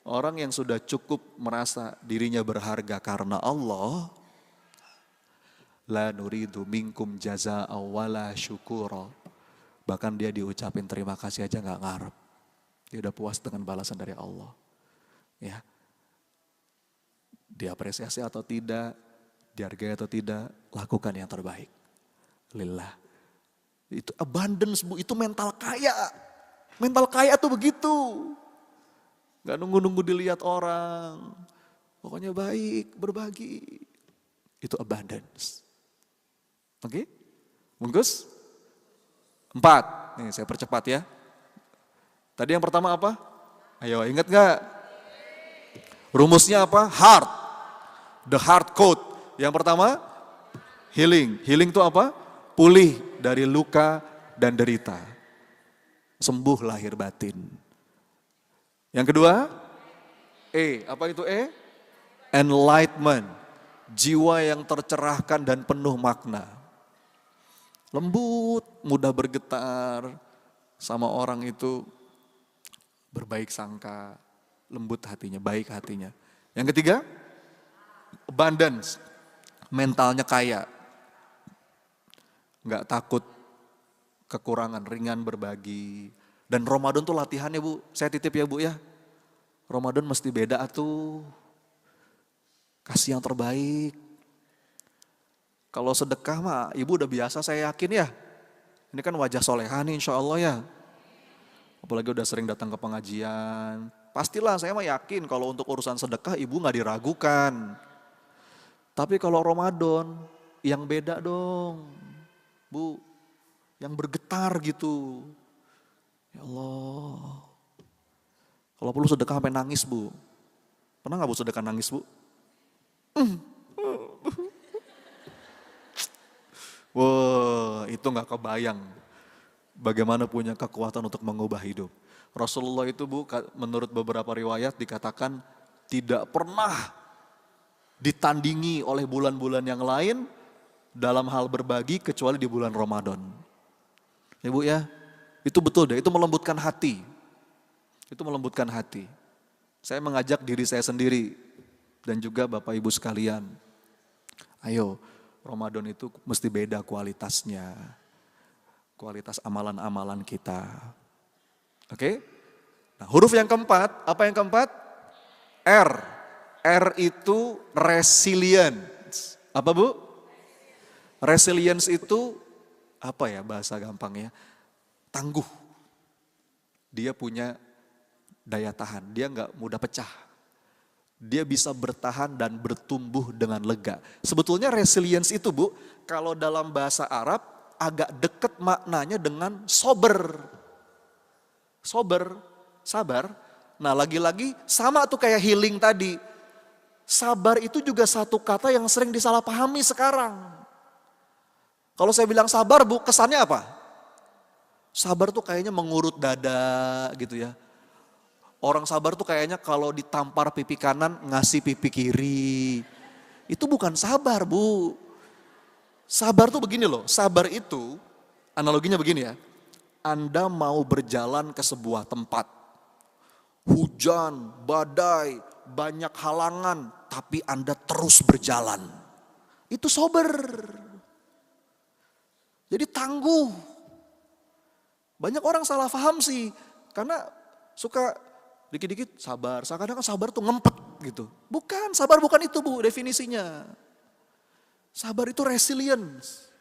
Speaker 1: Orang yang sudah cukup merasa dirinya berharga karena Allah, la nuridu minkum jazaa'a wala syukura. Bahkan dia diucapin terima kasih aja gak ngarep. Dia udah puas dengan balasan dari Allah. Ya. Diapresiasi atau tidak, dihargai atau tidak, lakukan yang terbaik. Lillah. Itu abundance bu, itu mental kaya. Mental kaya tuh begitu. Gak nunggu-nunggu dilihat orang. Pokoknya baik, berbagi. Itu abundance. Oke? Bungkus? 4. Nih saya percepat ya. Tadi yang pertama apa? Ayo ingat gak? Rumusnya apa? Heart. The heart code. Yang pertama, healing. Healing itu apa? Pulih dari luka dan derita. Sembuh lahir batin. Yang kedua, E. Apa itu E? Enlightenment. Jiwa yang tercerahkan dan penuh makna. Lembut, mudah bergetar. Sama orang itu berbaik sangka. Lembut hatinya, baik hatinya. Yang ketiga, abundance. Mentalnya kaya. Nggak takut kekurangan, ringan berbagi. Dan Ramadan tuh latihannya Bu, saya titip ya Bu ya. Ramadan mesti beda tuh. Kasih yang terbaik. Kalau sedekah mah ibu udah biasa saya yakin ya. Ini kan wajah soleha nih insya Allah ya. Apalagi udah sering datang ke pengajian. Pastilah saya mah yakin kalau untuk urusan sedekah ibu gak diragukan. Tapi kalau Ramadan yang beda dong. Bu, yang bergetar gitu. Ya Allah. Kalau perlu sedekah sampai nangis Bu. Pernah gak Bu sedekah nangis Bu? Wah, itu gak kebayang. Bagaimana punya kekuatan untuk mengubah hidup. Rasulullah itu Bu, menurut beberapa riwayat dikatakan tidak pernah ditandingi oleh bulan-bulan yang lain dalam hal berbagi kecuali di bulan Ramadan. Ya Bu ya, itu betul deh, itu melembutkan hati. Itu melembutkan hati. Saya mengajak diri saya sendiri dan juga Bapak Ibu sekalian. Ayo, Ramadan itu mesti beda kualitasnya. Kualitas amalan-amalan kita. Oke? Nah, huruf yang keempat, apa yang keempat? R. R itu resilience. Apa Bu? Resilience itu apa ya bahasa gampangnya? Tangguh. Dia punya daya tahan, dia nggak mudah pecah. Dia bisa bertahan dan bertumbuh dengan lega. Sebetulnya resilience itu Bu, kalau dalam bahasa Arab agak dekat maknanya dengan sober. Sober, sabar. Nah lagi-lagi sama tuh kayak healing tadi. Sabar itu juga satu kata yang sering disalahpahami sekarang. Kalau saya bilang sabar Bu, kesannya apa? Sabar tuh kayaknya mengurut dada gitu ya. Orang sabar tuh kayaknya kalau ditampar pipi kanan ngasih pipi kiri. Itu bukan sabar Bu. Sabar tuh begini loh, sabar itu analoginya begini ya. Anda mau berjalan ke sebuah tempat. Hujan, badai, banyak halangan, tapi Anda terus berjalan. Itu sober. Jadi tangguh. Banyak orang salah paham sih, karena suka dikit-dikit sabar. Kadang-kadang sabar tuh ngempet gitu. Bukan, sabar bukan itu Bu definisinya. Sabar itu resilience.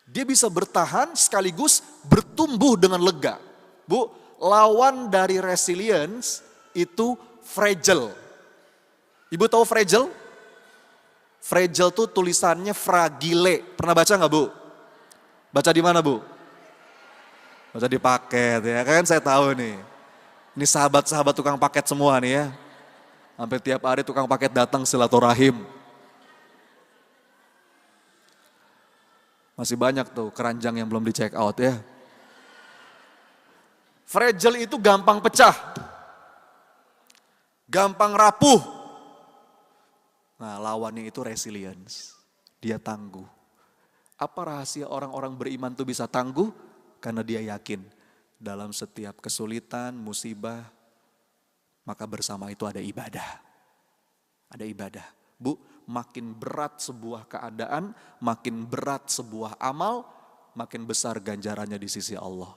Speaker 1: Dia bisa bertahan sekaligus bertumbuh dengan lega. Bu, lawan dari resilience itu fragile. Ibu tahu fragile? Fragile tuh tulisannya fragile. Pernah baca nggak Bu? Baca di mana Bu? Baca di paket ya kan, saya tahu nih. Ini sahabat-sahabat tukang paket semua nih ya. Hampir tiap hari tukang paket datang silaturahim. Masih banyak tuh keranjang yang belum di check out ya. Fragile itu gampang pecah. Gampang rapuh. Nah lawannya itu resilience. Dia tangguh. Apa rahasia orang-orang beriman tuh bisa tangguh? Karena dia yakin dalam setiap kesulitan, musibah, maka bersama itu ada ibadah. Ada ibadah. Bu, makin berat sebuah keadaan, makin berat sebuah amal, makin besar ganjarannya di sisi Allah.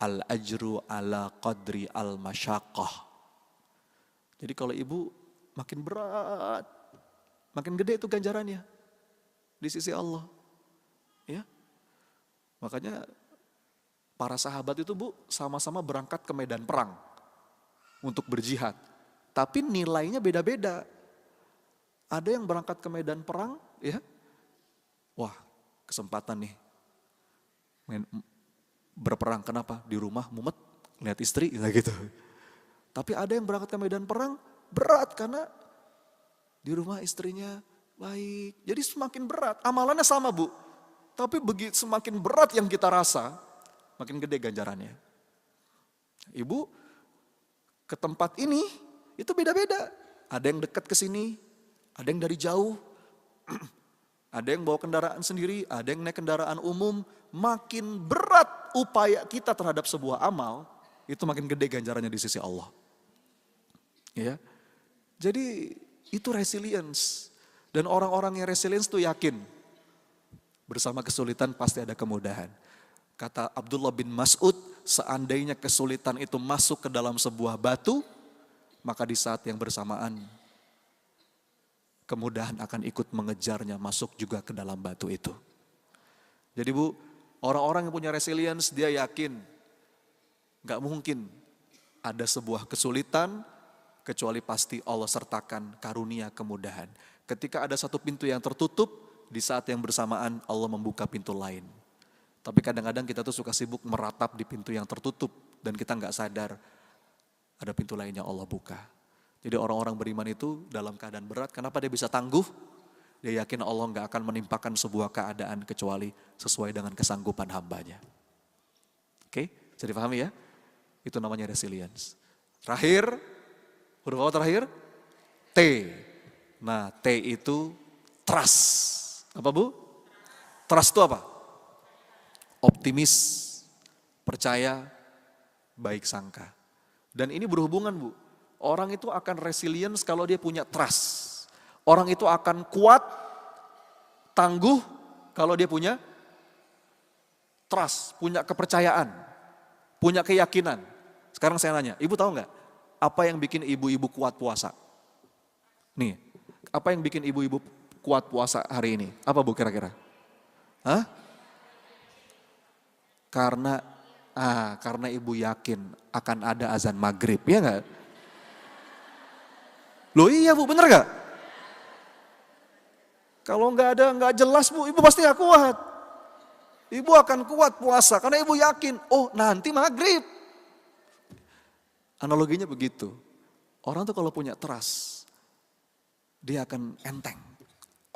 Speaker 1: Al-ajru ala qadri al-masyaqqah. Jadi kalau ibu makin berat, makin gede itu ganjarannya di sisi Allah. Ya. Makanya para sahabat itu Bu sama-sama berangkat ke medan perang untuk berjihad. Tapi nilainya beda-beda. Ada yang berangkat ke medan perang, ya. Wah, kesempatan nih. Berperang, kenapa? Di rumah mumet, lihat istri, gitu. Tapi ada yang berangkat ke medan perang, berat karena di rumah istrinya baik. Jadi semakin berat, amalannya sama Bu. Tapi begitu semakin berat yang kita rasa, makin gede ganjarannya. Ibu ke tempat ini, itu beda-beda. Ada yang dekat ke sini, ada yang dari jauh, ada yang bawa kendaraan sendiri, ada yang naik kendaraan umum. Makin berat upaya kita terhadap sebuah amal, itu makin gede ganjarannya di sisi Allah. Ya, jadi itu resilience. Dan orang-orang yang resilience itu yakin, bersama kesulitan pasti ada kemudahan. Kata Abdullah bin Mas'ud, seandainya kesulitan itu masuk ke dalam sebuah batu, maka di saat yang bersamaan, kemudahan akan ikut mengejarnya masuk juga ke dalam batu itu. Jadi Bu, orang-orang yang punya resilience, dia yakin gak mungkin ada sebuah kesulitan, kecuali pasti Allah sertakan karunia kemudahan. Ketika ada satu pintu yang tertutup, di saat yang bersamaan Allah membuka pintu lain. Tapi kadang-kadang kita tuh suka sibuk meratap di pintu yang tertutup, dan kita gak sadar ada pintu lainnya Allah buka. Jadi orang-orang beriman itu dalam keadaan berat, kenapa dia bisa tangguh? Dia yakin Allah gak akan menimpakan sebuah keadaan kecuali sesuai dengan kesanggupan hambanya. Oke, bisa dipahami ya? Itu namanya resilience. Terakhir, huruf apa terakhir? T. Nah, T itu trust. Apa Bu? Trust itu apa? Optimis, percaya, baik sangka. Dan ini berhubungan Bu. Orang itu akan resilience kalau dia punya trust. Orang itu akan kuat, tangguh kalau dia punya trust, punya kepercayaan, punya keyakinan. Sekarang saya nanya, Ibu tahu nggak apa yang bikin ibu-ibu kuat puasa? Nih, apa yang bikin ibu-ibu kuat puasa hari ini? Apa Bu kira-kira? Hah? Karena ibu yakin akan ada azan maghrib, ya nggak? Loh iya Bu, bener nggak? Kalau nggak jelas Bu, ibu pasti nggak kuat. Ibu akan kuat puasa karena ibu yakin, oh nanti maghrib. Analoginya begitu. Orang tuh kalau punya trust, dia akan enteng,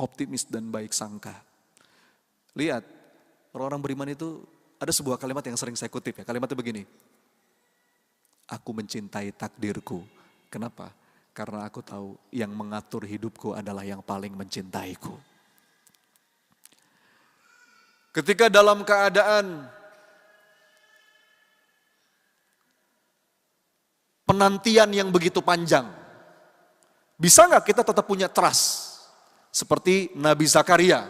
Speaker 1: optimis dan baik sangka. Lihat, orang-orang beriman itu ada sebuah kalimat yang sering saya kutip ya. Kalimatnya begini, aku mencintai takdirku. Kenapa? Karena aku tahu yang mengatur hidupku adalah yang paling mencintaiku. Ketika dalam keadaan penantian yang begitu panjang, bisa nggak kita tetap punya trust? Seperti Nabi Zakaria,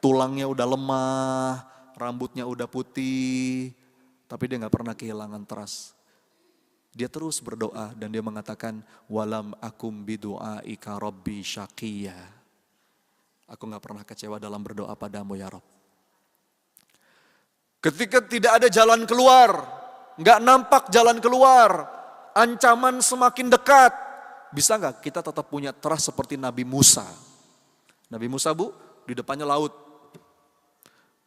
Speaker 1: tulangnya udah lemah, rambutnya udah putih, tapi dia nggak pernah kehilangan trust. Dia terus berdoa dan dia mengatakan, walam akum bidu'aika rabbi syaqiyya. Aku gak pernah kecewa dalam berdoa padamu ya Rabb. Ketika tidak ada jalan keluar, gak nampak jalan keluar, ancaman semakin dekat, bisa gak kita tetap punya trust seperti Nabi Musa? Nabi Musa Bu, di depannya laut.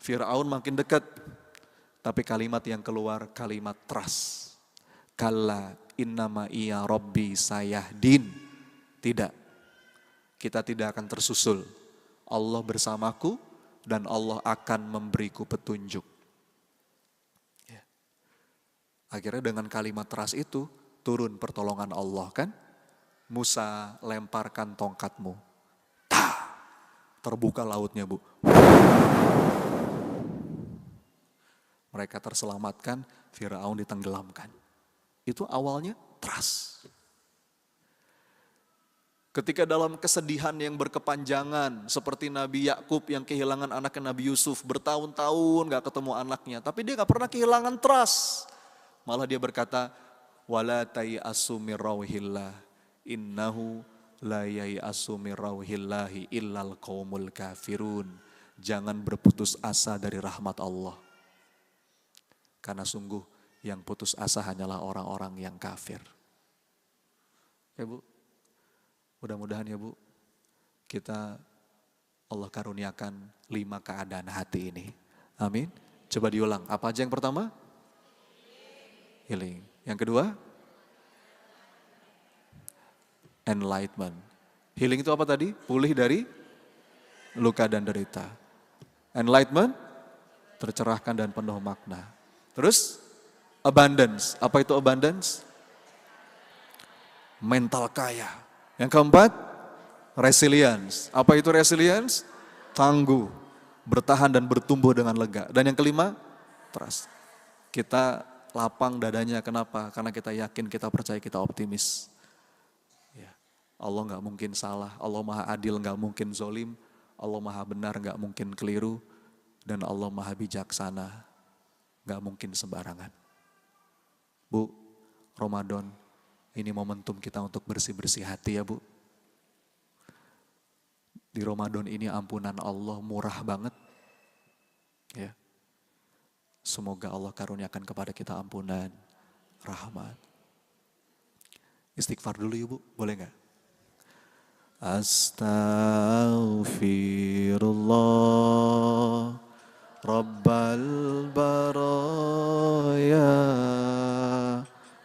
Speaker 1: Fir'aun makin dekat, tapi kalimat yang keluar kalimat trust. Kalla innama iya rabbi sayahdin. Tidak, kita tidak akan tersusul. Allah bersamaku dan Allah akan memberiku petunjuk. Ya. Akhirnya dengan kalimat trust itu turun pertolongan Allah kan. Musa lemparkan tongkatmu. Terbuka lautnya Bu. Mereka terselamatkan, Firaun ditenggelamkan. Itu awalnya trust. Ketika dalam kesedihan yang berkepanjangan, seperti Nabi Yakub yang kehilangan anaknya Nabi Yusuf, bertahun-tahun gak ketemu anaknya, tapi dia gak pernah kehilangan trust. Malah dia berkata, wala tayasu min rauhillah, innahu la yayasu min rauhillahi illal qaumul kafirun. Jangan berputus asa dari rahmat Allah. Karena sungguh yang putus asa hanyalah orang-orang yang kafir. Ya Bu, mudah-mudahan ya Bu, kita Allah karuniakan 5 keadaan hati ini. Amin. Coba diulang, apa aja yang pertama? Healing. Yang kedua? Enlightenment. Healing itu apa tadi? Pulih dari luka dan derita. Enlightenment, tercerahkan dan penuh makna. Terus, abundance. Apa itu abundance? Mental kaya. Yang keempat, resilience. Apa itu resilience? Tangguh, bertahan dan bertumbuh dengan lega. Dan yang kelima, trust. Kita lapang dadanya, kenapa? Karena kita yakin, kita percaya, kita optimis. Ya. Allah gak mungkin salah, Allah maha adil, gak mungkin zolim. Allah maha benar, gak mungkin keliru. Dan Allah maha bijaksana, gak mungkin sembarangan. Bu, Ramadan, ini momentum kita untuk bersih-bersih hati ya Bu. Di Ramadan ini ampunan Allah murah banget. Ya. Semoga Allah karuniakan kepada kita ampunan, rahmat. Istighfar dulu yuk Bu, boleh gak? Astaghfirullah Rabbal baraya.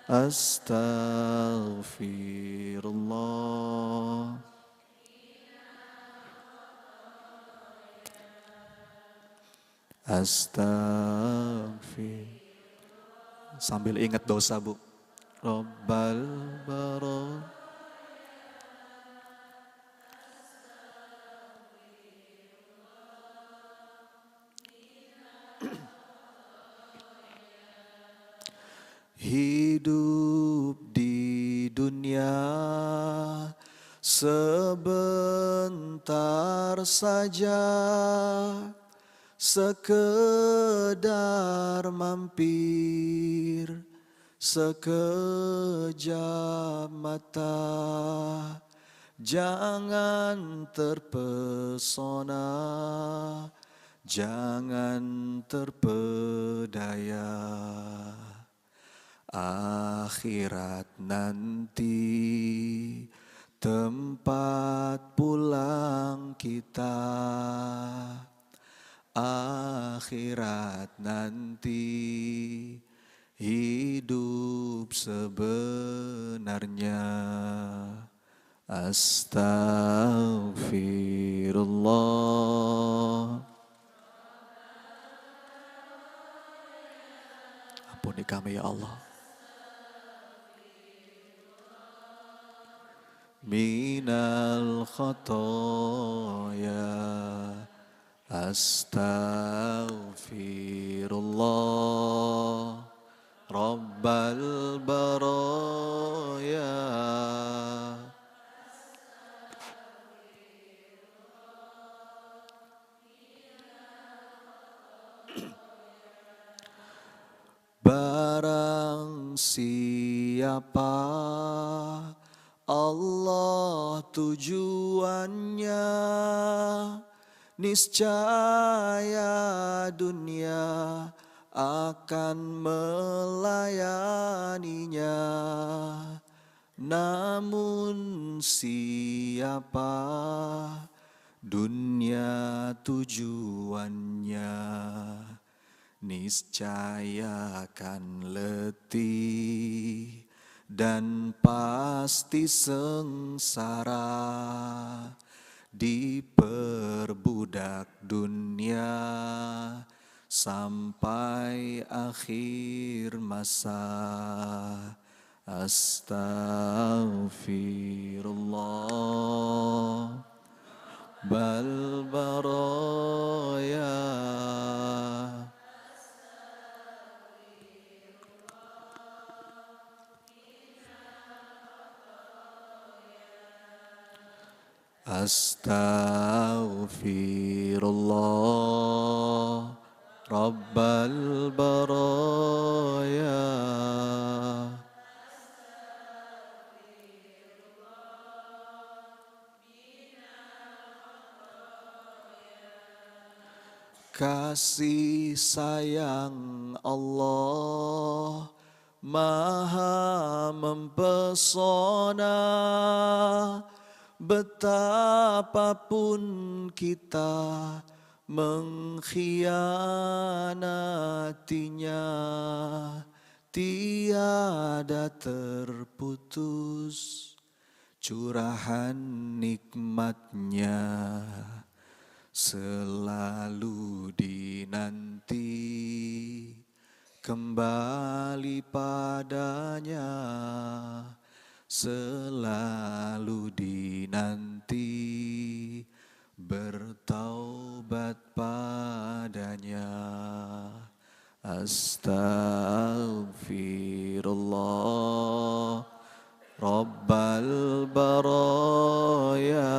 Speaker 1: Astaghfirullah. Astaghfirullah. Sambil ingat dosa Bu. Rabbal baraya. Hidup di dunia sebentar saja, sekedar mampir, sekejap mata. Jangan terpesona, jangan terpedaya. Akhirat nanti tempat pulang kita. Akhirat nanti hidup sebenarnya. Astaghfirullah. Ampuni kami ya Allah. Minal khotoya. Astaghfirullah Rabbal baraya. Barang siapa Allah tujuannya, niscaya dunia akan melayaninya. Namun siapa dunia tujuannya, niscaya akan letih dan pasti sengsara. Diperbudak dunia sampai akhir masa. Astaghfirullah bal baraya. Astaghfirullah Rabbal baraya. Kasih sayang Allah maha mempesona, betapapun kita mengkhianatinya, tiada terputus curahan nikmatnya, selalu dinanti kembali padanya, selalu dinanti bertaubat padanya. Astaghfirullah Rabbal baraya.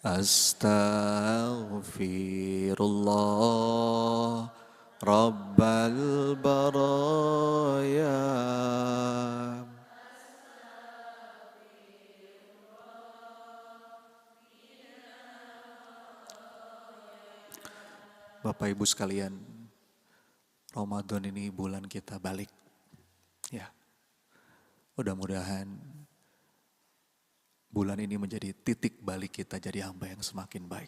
Speaker 1: Astaghfirullah Rabbal baraya. Bapak Ibu sekalian, Ramadan ini bulan kita balik. Ya, mudah-mudahan bulan ini menjadi titik balik kita jadi hamba yang semakin baik.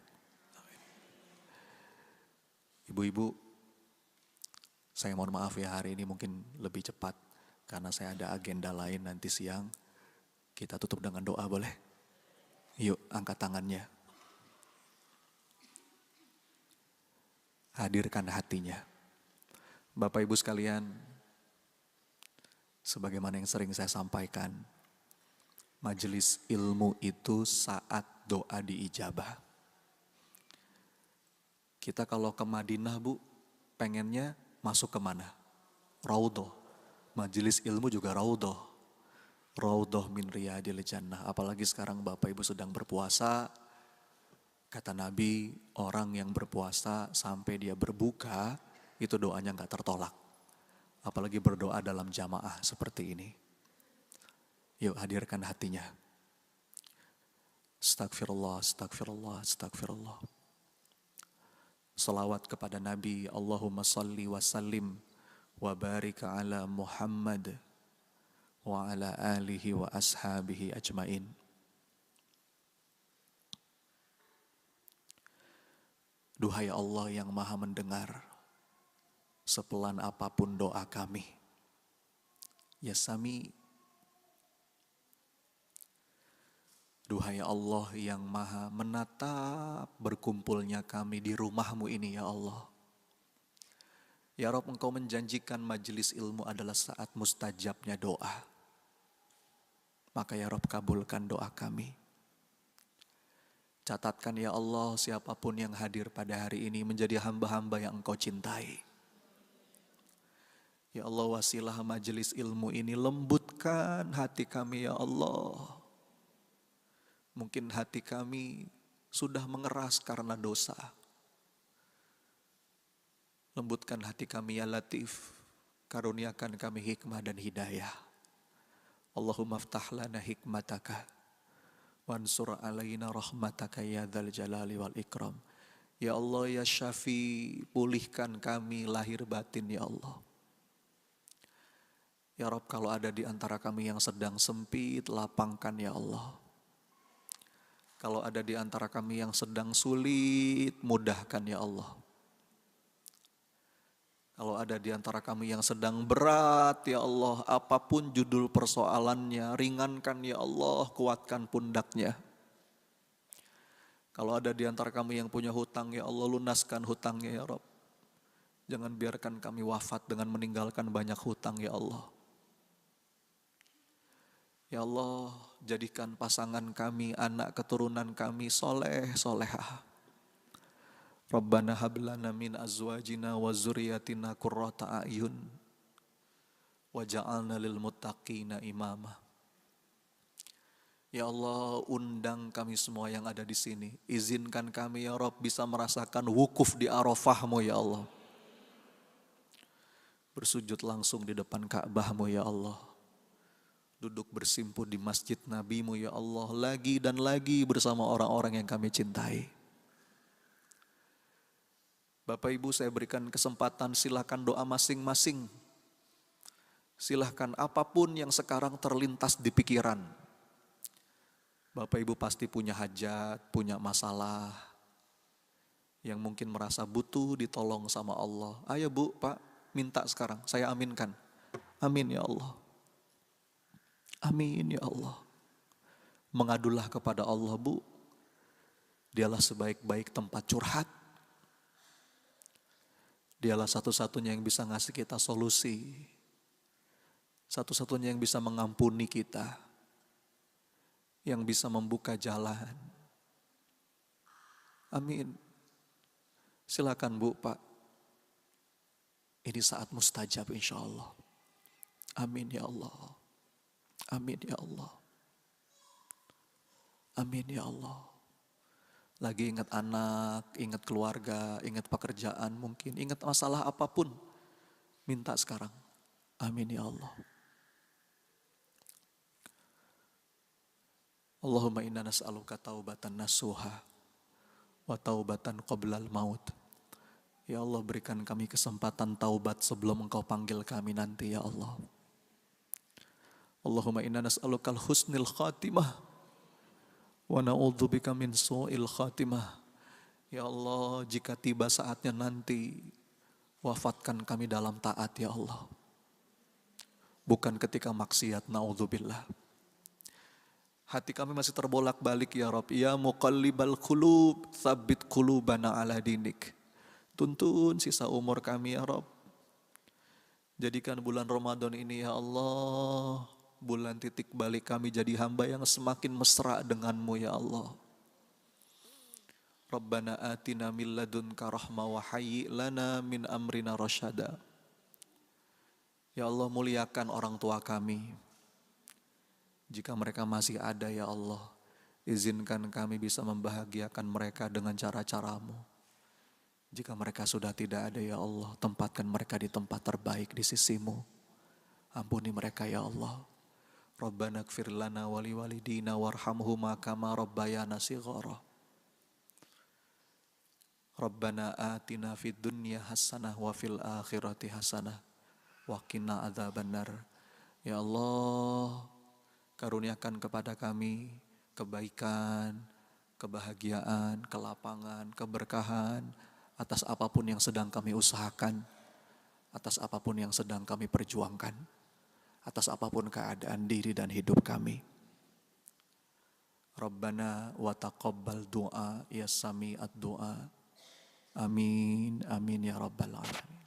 Speaker 1: Ibu-ibu, saya mohon maaf ya, hari ini mungkin lebih cepat karena saya ada agenda lain nanti siang. Kita tutup dengan doa, boleh? Yuk, angkat tangannya. Hadirkan hatinya. Bapak Ibu sekalian, sebagaimana yang sering saya sampaikan, majelis ilmu itu saat doa diijabah. Kita kalau ke Madinah, Bu, pengennya masuk ke mana? Raudhah. Majelis ilmu juga raudhah. Raudhah min riyadil jannah. Apalagi sekarang Bapak Ibu sedang berpuasa. Kata Nabi, orang yang berpuasa sampai dia berbuka, itu doanya gak tertolak. Apalagi berdoa dalam jamaah seperti ini. Yuk hadirkan hatinya. Astagfirullah, astagfirullah, astagfirullah. Salawat kepada Nabi, Allahumma salli wa sallim wa barik ala Muhammad wa ala alihi wa ashabihi ajmain. Duhai Allah yang maha mendengar, sepelan apapun doa kami. Ya Sami, duhai Allah yang maha menatap berkumpulnya kami di rumahmu ini ya Allah. Ya Rabb, Engkau menjanjikan majelis ilmu adalah saat mustajabnya doa. Maka ya Rabb, kabulkan doa kami. Catatkan ya Allah, siapapun yang hadir pada hari ini menjadi hamba-hamba yang Engkau cintai. Ya Allah, wasilah majelis ilmu ini lembutkan hati kami ya Allah. Mungkin hati kami sudah mengeras karena dosa. Lembutkan hati kami ya Latif. Karuniakan kami hikmah dan hidayah. Allahumma ftah lana hikmataka. Wansur alaina rahmataka ya dzal jalali wal ikram. Ya Allah ya Syafi, pulihkan kami lahir batin ya Allah. Ya Rabb, kalau ada di antara kami yang sedang sempit, lapangkan ya Allah. Kalau ada di antara kami yang sedang sulit, mudahkan ya Allah. Kalau ada di antara kami yang sedang berat ya Allah, apapun judul persoalannya, ringankan ya Allah, kuatkan pundaknya. Kalau ada di antara kami yang punya hutang ya Allah, lunaskan hutangnya ya Rabb. Jangan biarkan kami wafat dengan meninggalkan banyak hutang ya Allah. Ya Allah, jadikan pasangan kami, anak keturunan kami soleh, solehah. Rabbana hablana min azwajina wa zuriyatina qurrata a'yun waja'alna lil muttaqina imama. Ya Allah, undang kami semua yang ada di sini. Izinkan kami ya Rabb bisa merasakan wukuf di Arafah-Mu ya Allah. Bersujud langsung di depan Ka'bah-Mu ya Allah. Duduk bersimpuh di masjid Nabi-Mu ya Allah. Lagi dan lagi bersama orang-orang yang kami cintai. Bapak Ibu, saya berikan kesempatan, silakan doa masing-masing. Silahkan apapun yang sekarang terlintas di pikiran. Bapak Ibu pasti punya hajat, punya masalah, yang mungkin merasa butuh ditolong sama Allah. Ayo Bu, Pak, minta sekarang, saya aminkan. Amin ya Allah. Amin ya Allah. Mengadulah kepada Allah Bu. Dialah sebaik-baik tempat curhat. Dialah satu-satunya yang bisa ngasih kita solusi. Satu-satunya yang bisa mengampuni kita. Yang bisa membuka jalan. Amin. Silakan Bu, Pak. Ini saat mustajab insya Allah. Amin ya Allah. Amin ya Allah. Amin ya Allah. Lagi ingat anak, ingat keluarga, ingat pekerjaan mungkin, ingat masalah apapun. Minta sekarang. Amin ya Allah. Allahumma inna nas'aluka taubatan nasuha wa taubatan qoblal maut. Ya Allah, berikan kami kesempatan taubat sebelum Engkau panggil kami nanti ya Allah. Allahumma inna nas'alukal husnil khatimah wa na'udzubika min su'il khatimah. Ya Allah, jika tiba saatnya nanti, wafatkan kami dalam taat ya Allah. Bukan ketika maksiat, na'udzubillah. Hati kami masih terbolak-balik ya Rabb. Ya muqallibal qulub, tsabbit qulubana ala dinik. Tuntun sisa umur kami ya Rabb. Jadikan bulan Ramadan ini ya Allah, bulan titik balik kami jadi hamba yang semakin mesra denganmu ya Allah. Rabbana atina min ladunka rahmah wa hayyi lana min amrina rasyada. Ya Allah, muliakan orang tua kami. Jika mereka masih ada ya Allah, izinkan kami bisa membahagiakan mereka dengan cara-caramu. Jika mereka sudah tidak ada ya Allah, tempatkan mereka di tempat terbaik di sisimu. Ampuni mereka ya Allah. Rabbana gfir lana wali walidina warhamhuma kama rabbayana shighara. Rabbana atina fid dunya hasanah wa fil akhirati hasanah wa qina adzabannar. Ya Allah, karuniakan kepada kami kebaikan, kebahagiaan, kelapangan, keberkahan atas apapun yang sedang kami usahakan, atas apapun yang sedang kami perjuangkan, atas apapun keadaan diri dan hidup kami. Rabbana wa taqabbal du'a ya sami'ad du'a. Amin, amin ya rabbal alamin.